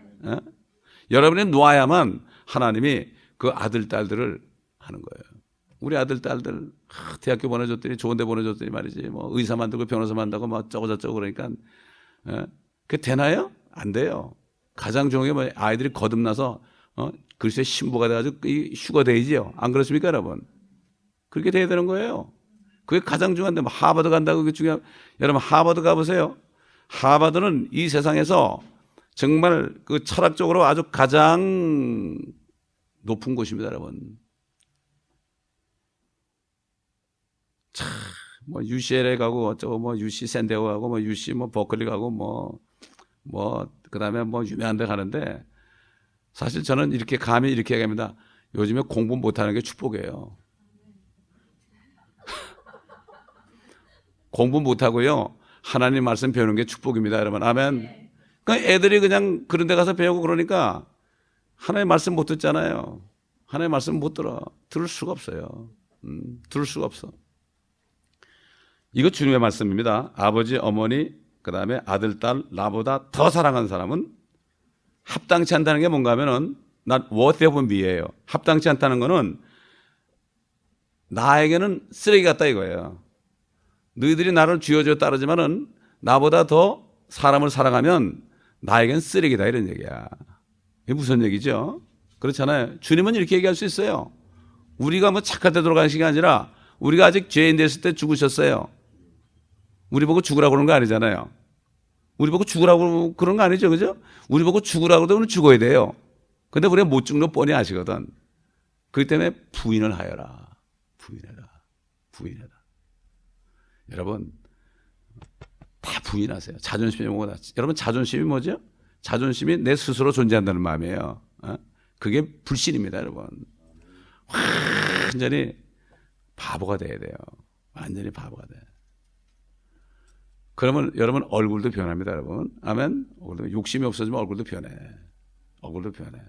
여러분이 놓아야만 하나님이 그 아들, 딸들을 하는 거예요. 우리 아들, 딸들, 대학교 보내줬더니 좋은 데 보내줬더니 말이지. 뭐 의사 만들고 변호사 만들고 막 저거저쩌고 그러니까. 그게 되나요? 안 돼요. 가장 좋은 게 뭐 아이들이 거듭나서, 글쎄 신부가 돼가지고 슈거데이지요. 안 그렇습니까, 여러분? 그렇게 돼야 되는 거예요. 그게 가장 중요한데, 뭐 하버드 간다고 그게 중요한, 여러분 하버드 가보세요. 하버드는 이 세상에서 정말 그 철학적으로 아주 가장 높은 곳입니다, 여러분. 참, 뭐 UCLA 가고 어쩌고 뭐 UC 샌디에고 가고 뭐 UC 뭐 버클리 가고 뭐 그다음에 뭐 유명한 데 가는데 사실 저는 이렇게 감히 이렇게 얘기합니다. 요즘에 공부 못하는 게 축복이에요. 공부 못하고요. 하나님 말씀 배우는 게 축복입니다, 여러분. 아멘. 그러니까 애들이 그냥 그런 데 가서 배우고 그러니까 하나님 말씀 못 듣잖아요. 하나님 말씀 못 들어. 들을 수가 없어요. 들을 수가 없어. 이거 주님의 말씀입니다. 아버지, 어머니, 그 다음에 아들, 딸, 나보다 더 사랑하는 사람은 합당치 않다는 게 뭔가 하면은 not worthy of me예요. 합당치 않다는 거는 나에게는 쓰레기 같다 이거예요. 너희들이 나를 쥐어줘 따르지만은 나보다 더 사람을 사랑하면 나에겐 쓰레기다 이런 얘기야. 이게 무슨 얘기죠? 그렇잖아요. 주님은 이렇게 얘기할 수 있어요. 우리가 뭐 착할 때 돌아가는 게 아니라 우리가 아직 죄인 됐을 때 죽으셨어요. 우리 보고 죽으라고 그러는 거 아니잖아요. 우리 보고 죽으라고 그런 거 아니죠, 그죠? 우리 보고 죽으라고 해도 우리는 죽어야 돼요. 근데 우리가 못 죽는 거 뻔히 아시거든. 그렇기 때문에 부인을 하여라. 부인해라. 부인해라. 여러분, 다 부인하세요. 자존심이 뭐다. 여러분, 자존심이 뭐죠? 자존심이 내 스스로 존재한다는 마음이에요. 그게 불신입니다, 여러분. 완전히 바보가 돼야 돼요. 완전히 바보가 돼. 그러면 여러분 얼굴도 변합니다, 여러분. 아멘. 욕심이 없어지면 얼굴도 변해. 얼굴도 변해.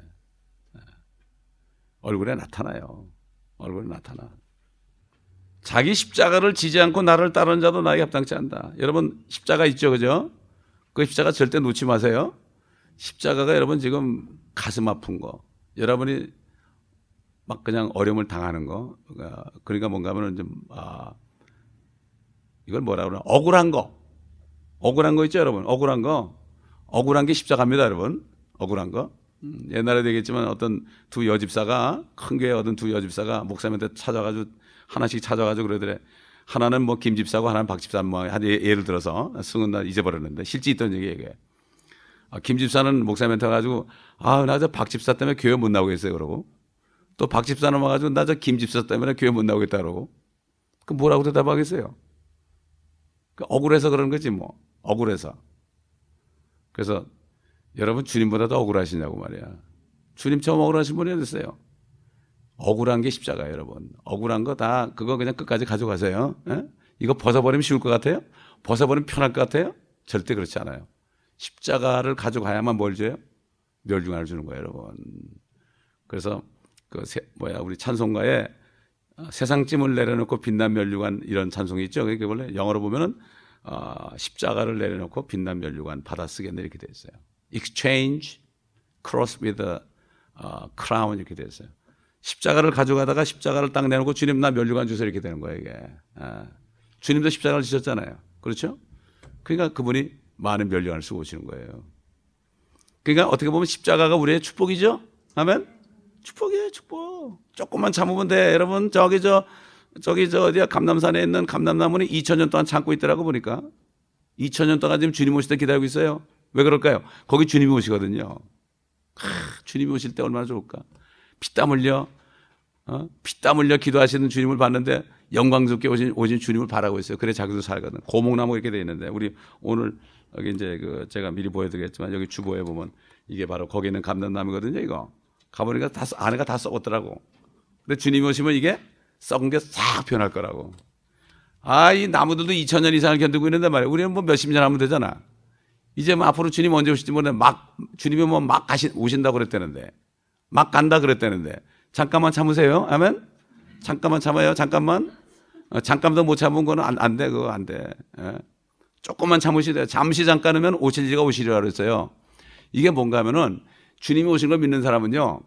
얼굴에 나타나요. 얼굴에 나타나. 자기 십자가를 지지 않고 나를 따르는 자도 나에게 합당치 않다. 여러분 십자가 있죠, 그죠? 그 십자가 절대 놓지 마세요. 십자가가 여러분 지금 가슴 아픈 거, 여러분이 막 그냥 어려움을 당하는 거, 그러니까 뭔가 하면은 좀 이걸 뭐라 그러나 억울한 거 있죠, 여러분. 억울한 게 십자가입니다, 여러분. 억울한 거. 옛날에 되겠지만 어떤 두 여집사가, 큰 교회 어떤 두 여집사가 목사님한테 찾아가지고 하나씩 찾아가지고 그러더래. 하나는 뭐 김집사고 하나는 박집사, 뭐 예를 들어서 승은 나 잊어버렸는데 실제 있던 얘기예요. 김집사는 목사님한테 와가지고 나 저 박집사 때문에 교회 못 나오겠어요 그러고, 또 박집사는 와가지고 나 저 김집사 때문에 교회 못 나오겠다 그러고, 그 뭐라고 대답하겠어요? 억울해서 그러는 거지 뭐. 억울해서. 그래서 여러분 주님보다 더 억울하시냐고 말이야. 주님 처음 억울하신 분이 어딨어요? 억울한 게 십자가예요, 여러분. 억울한 거 다 그거 그냥 끝까지 가져가세요. 에? 이거 벗어버리면 쉬울 것 같아요? 벗어버리면 편할 것 같아요? 절대 그렇지 않아요. 십자가를 가져가야만 뭘 줘요? 멸중을 주는 거예요, 여러분. 그래서 우리 찬송가에 세상찜을 내려놓고 빛난 멸류관 이런 찬송이 있죠. 그게 원래 영어로 보면은 십자가를 내려놓고 빛난 멸류관 받아 쓰겠네 이렇게 돼 있어요. Exchange cross with a crown 이렇게 돼 있어요. 십자가를 가져가다가 십자가를 딱 내놓고 주님 나 멸류관 주세요 이렇게 되는 거예요, 이게. 주님도 십자가를 지셨잖아요. 그렇죠? 그러니까 그분이 많은 멸류관을 쓰고 오시는 거예요. 그러니까 어떻게 보면 십자가가 우리의 축복이죠? 아멘? 축복이에요, 축복. 조금만 참으면 돼. 여러분, 저기 어디야? 감남산에 있는 감남나무는 2000년 동안 참고 있더라고 보니까. 2000년 동안 지금 주님 오실 때 기다리고 있어요. 왜 그럴까요? 거기 주님이 오시거든요. 주님이 오실 때 얼마나 좋을까? 피땀 흘려 기도하시는 주님을 봤는데 영광스럽게 오신 주님을 바라고 있어요. 그래 자기도 살거든. 고목나무 이렇게 돼 있는데 우리 오늘 여기 이제 제가 미리 보여드리겠지만 여기 주보에 보면 이게 바로 거기 있는 감람나무거든요. 이거 가보니까 안에가 다 썩었더라고. 근데 주님이 오시면 이게 썩은 게 싹 변할 거라고. 이 나무들도 2000년 이상을 견디고 있는데 말이야. 우리는 뭐 몇십 년 하면 되잖아. 이제 뭐 앞으로 주님 언제 오실지 모르는데 주님이 뭐 막 오신다고 그랬다는데. 막 간다 그랬다는데. 잠깐만 참으세요. 아멘? 잠깐만 참아요. 잠깐만. 잠깐도 못 참은 거는 안 돼. 그거 안 돼. 예. 조금만 참으시되 잠시 잠깐이면 오실지가 오시리라 그랬어요. 이게 뭔가 하면은 주님이 오신 걸 믿는 사람은요.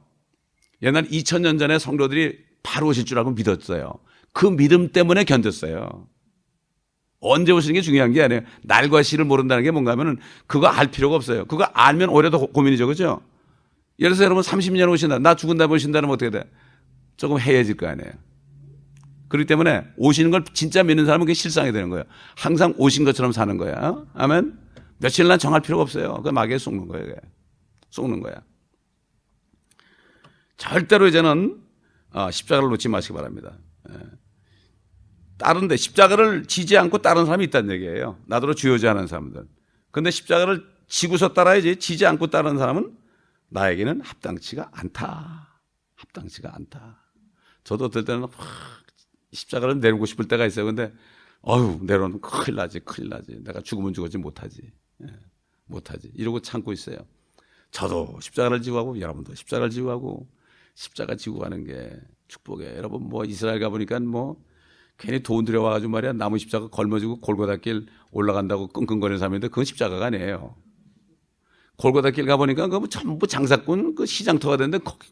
옛날 2000년 전에 성도들이 바로 오실 줄 알고 믿었어요. 그 믿음 때문에 견뎠어요. 언제 오시는 게 중요한 게 아니에요. 날과 시를 모른다는 게 뭔가 하면은 그거 알 필요가 없어요. 그거 알면 오히려 더 고민이죠. 그죠? 예를 들어서 여러분 30년 오신다. 나 죽은 다음에 오신다면 어떻게 돼? 조금 해해질 거 아니에요. 그렇기 때문에 오시는 걸 진짜 믿는 사람은 그게 실상이 되는 거예요. 항상 오신 것처럼 사는 거야. 아멘? 며칠 난 정할 필요가 없어요. 그 마귀에 속는 거예요. 그게. 속는 거야. 절대로 이제는 십자가를 놓지 마시기 바랍니다. 다른데 십자가를 지지 않고 다른 사람이 있다는 얘기예요. 나더러 주요지하는 사람들. 그런데 십자가를 지고서 따라야지 지지 않고 따르는 사람은 나에게는 합당치가 않다. 합당치가 않다. 저도 어떨 때는 십자가를 내리고 싶을 때가 있어요. 근데 내려놓으면 큰일 나지. 내가 죽으면 죽었지 못하지. 못하지. 이러고 참고 있어요. 저도 십자가를 지고 가고 여러분도 십자가를 지고 가고 십자가 지고 가는 게 축복이에요. 여러분 뭐 이스라엘 가보니까 뭐 괜히 돈 들여와가지고 말이야 나무 십자가 걸머지고 골고다길 올라간다고 끙끙거리는 사람인데 그건 십자가가 아니에요. 골고다길 가보니까 그거 전부 장사꾼 그 시장터가 되는데 거기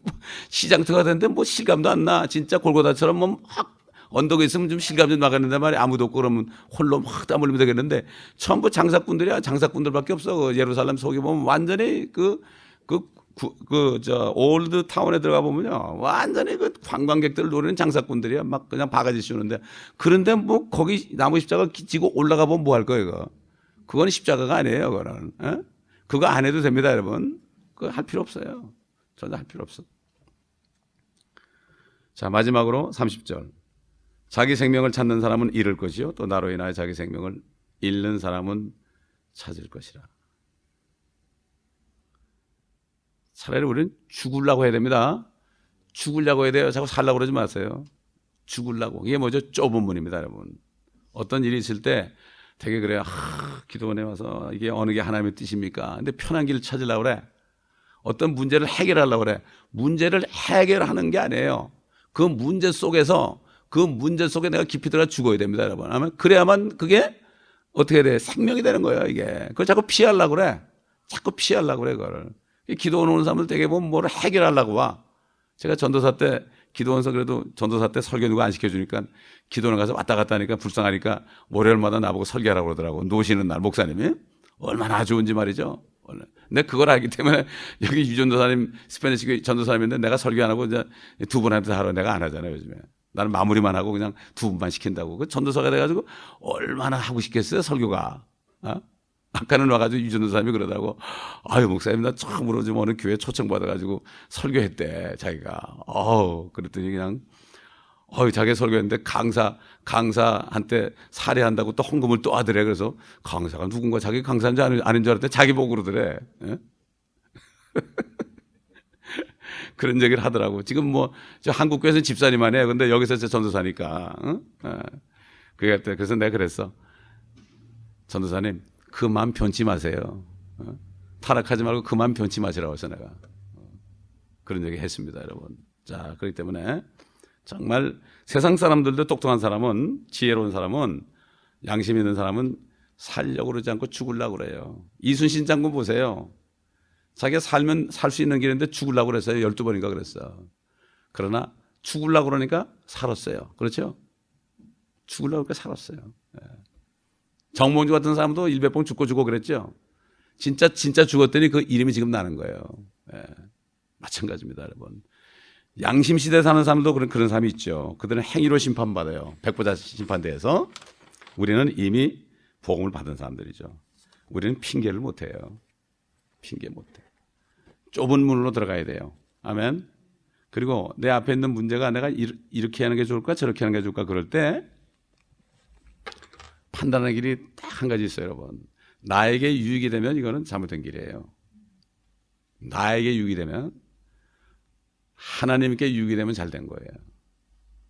시장터가 되는데 뭐 실감도 안 나. 진짜 골고다처럼 뭐 막 언덕에 있으면 좀 실감 좀 나겠는데 말이야. 아무도 없고 그러면 홀로 막 땀 흘리면 되겠는데 전부 장사꾼들이야. 장사꾼들밖에 없어. 그 예루살렘 속에 보면 완전히 올드 타운에 들어가 보면요. 완전히 그 관광객들을 노리는 장사꾼들이야. 막 그냥 바가지 씌우는데. 그런데 뭐 거기 나무 십자가 지고 올라가 보면 뭐 할 거예요, 이거. 그건 십자가가 아니에요. 그거는. 어? 그거 안 해도 됩니다, 여러분. 그거 할 필요 없어요. 전혀 할 필요 없어. 자, 마지막으로 30절. 자기 생명을 찾는 사람은 잃을 것이요 또 나로 인하여 자기 생명을 잃는 사람은 찾을 것이라. 차라리 우리는 죽으려고 해야 됩니다. 죽으려고 해야 돼요. 자꾸 살려고 그러지 마세요. 죽으려고. 이게 뭐죠? 좁은 문입니다, 여러분. 어떤 일이 있을 때 되게 그래요. 기도원에 와서 이게 어느 게 하나님의 뜻입니까? 근데 편한 길을 찾으려고 그래. 어떤 문제를 해결하려고 그래. 문제를 해결하는 게 아니에요. 그 문제 속에서 그 문제 속에 내가 깊이 들어가 죽어야 됩니다, 여러분. 아마 그래야만 그게 어떻게 돼? 생명이 되는 거예요, 이게. 그걸 자꾸 피하려고 그래. 자꾸 피하려고 그래, 그걸. 기도원 오는 사람들 되게 보면 뭐를 해결하려고 와. 제가 전도사 때 기도원서 그래도 전도사 때 설교 누가 안 시켜주니까 기도원 가서 왔다 갔다 하니까 불쌍하니까 월요일마다 나보고 설교하라고 그러더라고. 노시는 날 목사님이. 얼마나 좋은지 말이죠. 근데 그걸 알기 때문에 여기 유전도사님 스페니시 전도사님인데 내가 설교 안 하고 이제 두 분한테 하러 내가 안 하잖아요, 요즘에. 나는 마무리만 하고 그냥 두 분만 시킨다고. 그 전도사가 돼가지고 얼마나 하고 싶겠어요, 설교가. 어? 아까는 와가지고 유전도사님이 그러더라고. 아유, 목사님, 나 처음으로 좀 어느 교회 초청받아가지고 설교했대, 자기가. 그랬더니 그냥, 자기 설교했는데 강사한테 살해한다고 또 헌금을 또 하더래. 그래서 강사가 누군가 자기 강사인지 아닌 줄 알았더니 자기 보고 그러더래. 그런 얘기를 하더라고. 지금 뭐, 저 한국교회에서는 집사님만 해요. 근데 여기서 저 전도사니까. 그래서 내가 그랬어. 전도사님, 그 마음 변치 마세요. 타락하지 말고 그 마음 변치 마시라고 해서 내가. 그런 얘기 했습니다, 여러분. 자, 그렇기 때문에 정말 세상 사람들도 똑똑한 사람은, 지혜로운 사람은, 양심 있는 사람은 살려고 그러지 않고 죽으려고 그래요. 이순신 장군 보세요. 자기가 살면 살 수 있는 길인데 죽으려고 그랬어요. 12번인가 그랬어. 그러나 죽으려고 그러니까 살았어요. 그렇죠? 죽으려고 그러니까 살았어요. 정몽주 같은 사람도 일베봉 죽고 그랬죠. 진짜 죽었더니 그 이름이 지금 나는 거예요. 마찬가지입니다, 여러분. 양심 시대에 사는 사람도 그런 사람이 있죠. 그들은 행위로 심판받아요. 백보자 심판대에서. 우리는 이미 복음을 받은 사람들이죠. 우리는 핑계를 못 해요. 핑계 못 해. 좁은 문으로 들어가야 돼요. 아멘. 그리고 내 앞에 있는 문제가 내가 이렇게 하는 게 좋을까 저렇게 하는 게 좋을까 그럴 때 판단하는 길이 딱 한 가지 있어요, 여러분. 나에게 유익이 되면 이거는 잘못된 길이에요. 나에게 유익이 되면, 하나님께 유익이 되면 잘 된 거예요.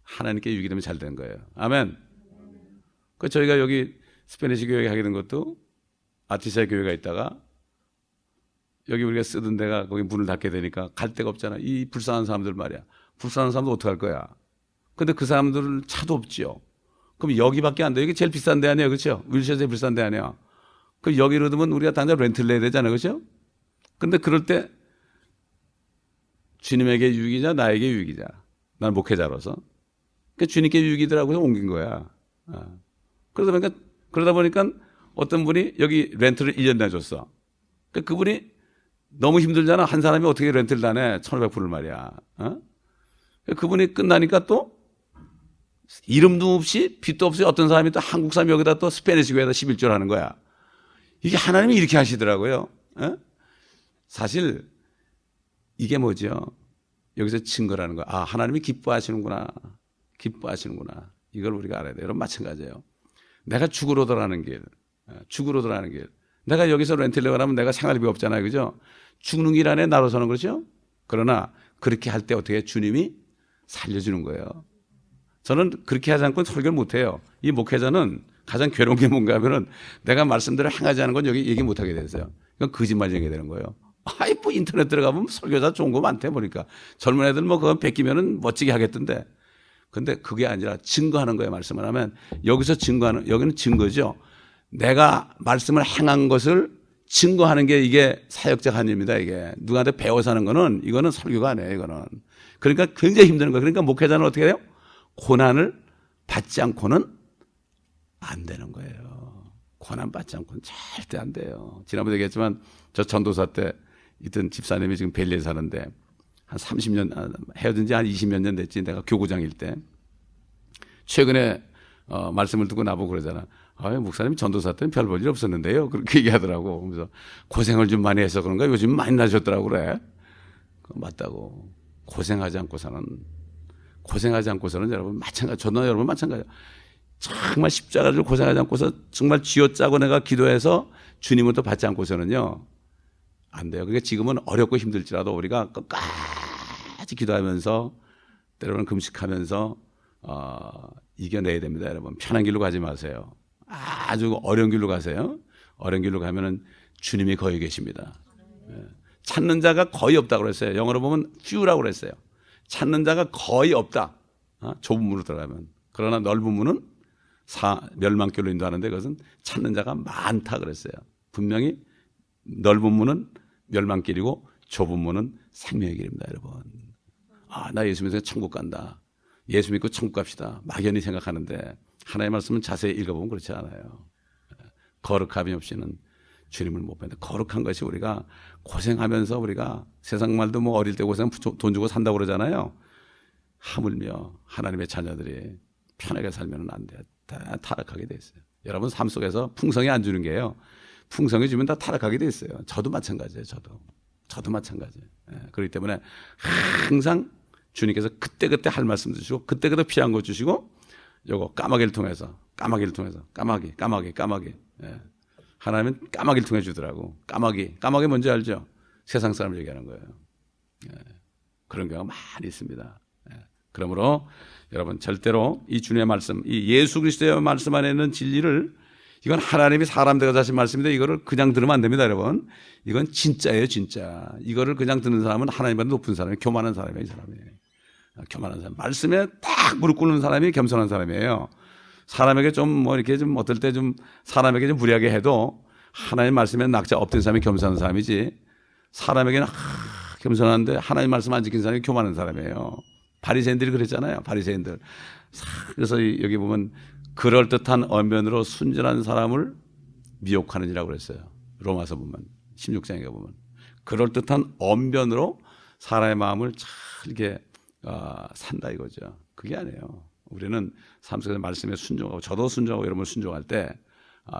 하나님께 유익이 되면 잘 된 거예요. 아멘. 그 저희가 여기 스페니시 교회 하게 된 것도 아티샤 교회가 있다가 여기 우리가 쓰던 데가 거기 문을 닫게 되니까 갈 데가 없잖아. 이 불쌍한 사람들 말이야. 불쌍한 사람들 어떡할 거야. 근데 그 사람들 차도 없지요. 그럼 여기밖에 안 돼. 이게 제일 비싼 데 아니에요. 그렇죠? 윌셔 제일 비싼 데 아니에요. 그럼 여기로 두면 우리가 당장 렌트를 내야 되잖아요. 그렇죠? 근데 그럴 때 주님에게 유익이자 나에게 유익이자. 난 목회자로서. 그러니까 주님께 유익이더라고 해서 옮긴 거야. 그러다 보니까 어떤 분이 여기 렌트를 1년 내줬어. 그러니까 그분이 너무 힘들잖아. 한 사람이 어떻게 렌트를 다 내? 1,500불을 말이야. 그분이 끝나니까 또 이름도 없이 빚도 없이 어떤 사람이 또 한국 사람이 여기다 또 스페니시 교회에다 11조를 하는 거야. 이게 하나님이 이렇게 하시더라고요. 사실 이게 뭐죠? 여기서 증거라는 거야. 아, 하나님이 기뻐하시는구나. 기뻐하시는구나. 이걸 우리가 알아야 돼요. 여러분 마찬가지예요. 내가 죽으러 들어가는 길. 죽으러 들어가는 길. 내가 여기서 렌트를 하면 내가 생활비 없잖아요. 그죠? 죽는 길 안에 나로서는 그렇죠? 그러나 그렇게 할 때 어떻게 주님이 살려주는 거예요. 저는 그렇게 하지 않고 설교를 못해요. 이 목회자는 가장 괴로운 게 뭔가 하면은 내가 말씀대로 행하지 않은 건 여기 얘기 못하게 됐어요. 이건 거짓말 얘기 되는 거예요. 뭐 인터넷 들어가면 설교자 좋은 거 많대 보니까. 젊은 애들 뭐 그거 베끼면은 멋지게 하겠던데. 근데 그게 아니라 증거하는 거예요. 말씀을 하면. 여기서 여기는 증거죠. 내가 말씀을 행한 것을 증거하는 게 이게 사역자 관입니다. 이게 누구한테 배워서 하는 거는 이거는 설교가 아니에요. 이거는. 그러니까 굉장히 힘든 거예요. 그러니까 목회자는 어떻게 해요? 고난을 받지 않고는 안 되는 거예요. 고난 받지 않고는 절대 안 돼요. 지난번에 얘기했지만 저 전도사 때 있던 집사님이 지금 벨리에 사는데 한 30년 헤어진 지 한 20몇 년 됐지. 내가 교구장일 때 최근에 말씀을 듣고 나보고 그러잖아. 목사님 전도사 때는 별 볼 일 없었는데요. 그렇게 얘기하더라고. 그래서 고생을 좀 많이 해서 그런가 요즘 많이 나셨더라고 그래. 맞다고. 고생하지 않고서는 여러분 마찬가지. 저도 여러분 마찬가지예요. 정말 십자가를 고생하지 않고서 정말 쥐어짜고 내가 기도해서 주님을 또 받지 않고서는요 안 돼요. 그러니까 지금은 어렵고 힘들지라도 우리가 끝까지 기도하면서 때로는 금식하면서 이겨내야 됩니다. 여러분 편한 길로 가지 마세요. 아주 어려운 길로 가세요. 어려운 길로 가면은 주님이 거기 계십니다. 찾는 자가 거의 없다고 그랬어요. 영어로 보면 few라고 그랬어요. 찾는 자가 거의 없다. 좁은 문으로 들어가면. 그러나 넓은 문은 멸망길로 인도하는데 그것은 찾는 자가 많다 그랬어요. 분명히 넓은 문은 멸망길이고 좁은 문은 생명의 길입니다. 여러분. 나 예수 믿어서 천국 간다. 예수 믿고 천국 갑시다. 막연히 생각하는데 하나님의 말씀은 자세히 읽어보면 그렇지 않아요. 거룩함이 없이는 주님을 못 뵙는다. 거룩한 것이 우리가 고생하면서 우리가 세상 말도 뭐 어릴 때 고생 돈 주고 산다고 그러잖아요. 하물며 하나님의 자녀들이 편하게 살면 안 돼요. 다 타락하게 돼 있어요. 여러분 삶 속에서 풍성이 안 주는 게요. 풍성이 주면 다 타락하게 돼 있어요. 저도 마찬가지예요. 저도 마찬가지예요. 그렇기 때문에 항상 주님께서 그때그때 할 말씀도 주시고 그때그때 필요한 거 주시고 요거 까마귀를 통해서 까마귀 하나님은 까마귀를 통해 주더라고. 까마귀 뭔지 알죠? 세상 사람을 얘기하는 거예요. 그런 경우가 많이 있습니다. 그러므로 여러분 절대로 이 주님의 말씀, 이 예수 그리스도의 말씀 안에 있는 진리를 이건 하나님이 사람 되어서 하신 말씀인데 이거를 그냥 들으면 안 됩니다, 여러분. 이건 진짜예요, 진짜. 이거를 그냥 듣는 사람은 하나님보다 높은 사람이에요. 교만한 사람이에요, 이 사람이. 교만한 사람. 말씀에 딱 무릎 꿇는 사람이 겸손한 사람이에요. 사람에게 좀 뭐 이렇게 좀 어떨 때 좀 사람에게 좀 무리하게 해도 하나님 말씀에 낙자 엎드린 사람이 겸손한 사람이지 사람에게는 겸손한데 하나님 말씀 안 지킨 사람이 교만한 사람이에요. 바리새인들이 그랬잖아요. 바리새인들. 그래서 여기 보면 그럴듯한 언변으로 순전한 사람을 미혹하느니라고 그랬어요. 로마서 보면 16장에 보면 그럴듯한 언변으로 사람의 마음을 잘 이렇게 산다 이거죠. 그게 아니에요. 우리는 삶 속에서 말씀에 순종하고 저도 순종하고 여러분 순종할 때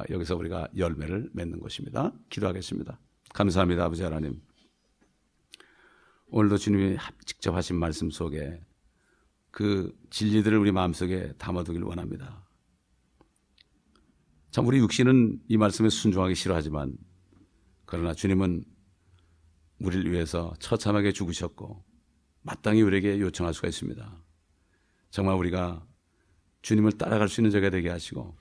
여기서 우리가 열매를 맺는 것입니다. 기도하겠습니다. 감사합니다. 아버지 하나님. 오늘도 주님이 직접 하신 말씀 속에 그 진리들을 우리 마음속에 담아두길 원합니다. 참 우리 육신은 이 말씀에 순종하기 싫어하지만 그러나 주님은 우리를 위해서 처참하게 죽으셨고 마땅히 우리에게 요청할 수가 있습니다. 정말 우리가 주님을 따라갈 수 있는 자가 되게 하시고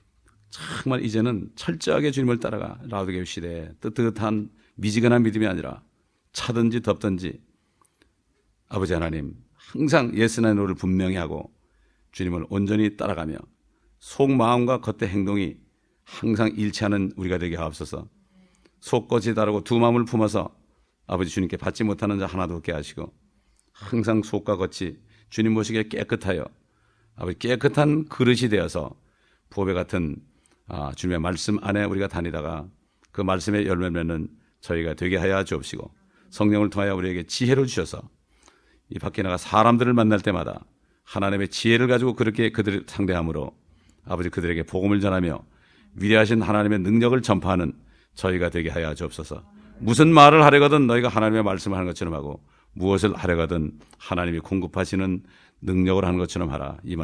정말 이제는 철저하게 주님을 따라가 라우디게일 시대에 뜨뜻한 미지근한 믿음이 아니라 차든지 덥든지 아버지 하나님 항상 예수의 노를 분명히 하고 주님을 온전히 따라가며 속마음과 겉의 행동이 항상 일치하는 우리가 되게 하옵소서. 속것이 다르고 두 마음을 품어서 아버지 주님께 받지 못하는 자 하나도 없게 하시고 항상 속과 겉이 주님 보시기에 깨끗하여 아버지 깨끗한 그릇이 되어서 보배 같은 주님의 말씀 안에 우리가 다니다가 그 말씀의 열매를 맺는 저희가 되게 하여 주옵시고 성령을 통하여 우리에게 지혜를 주셔서 이 밖에 나가 사람들을 만날 때마다 하나님의 지혜를 가지고 그렇게 그들을 상대함으로 아버지 그들에게 복음을 전하며 위대하신 하나님의 능력을 전파하는 저희가 되게 하여 주옵소서. 무슨 말을 하려거든 너희가 하나님의 말씀을 하는 것처럼 하고 무엇을 하려거든 하나님이 공급하시는 능력을 하는 것처럼 하라. 이 말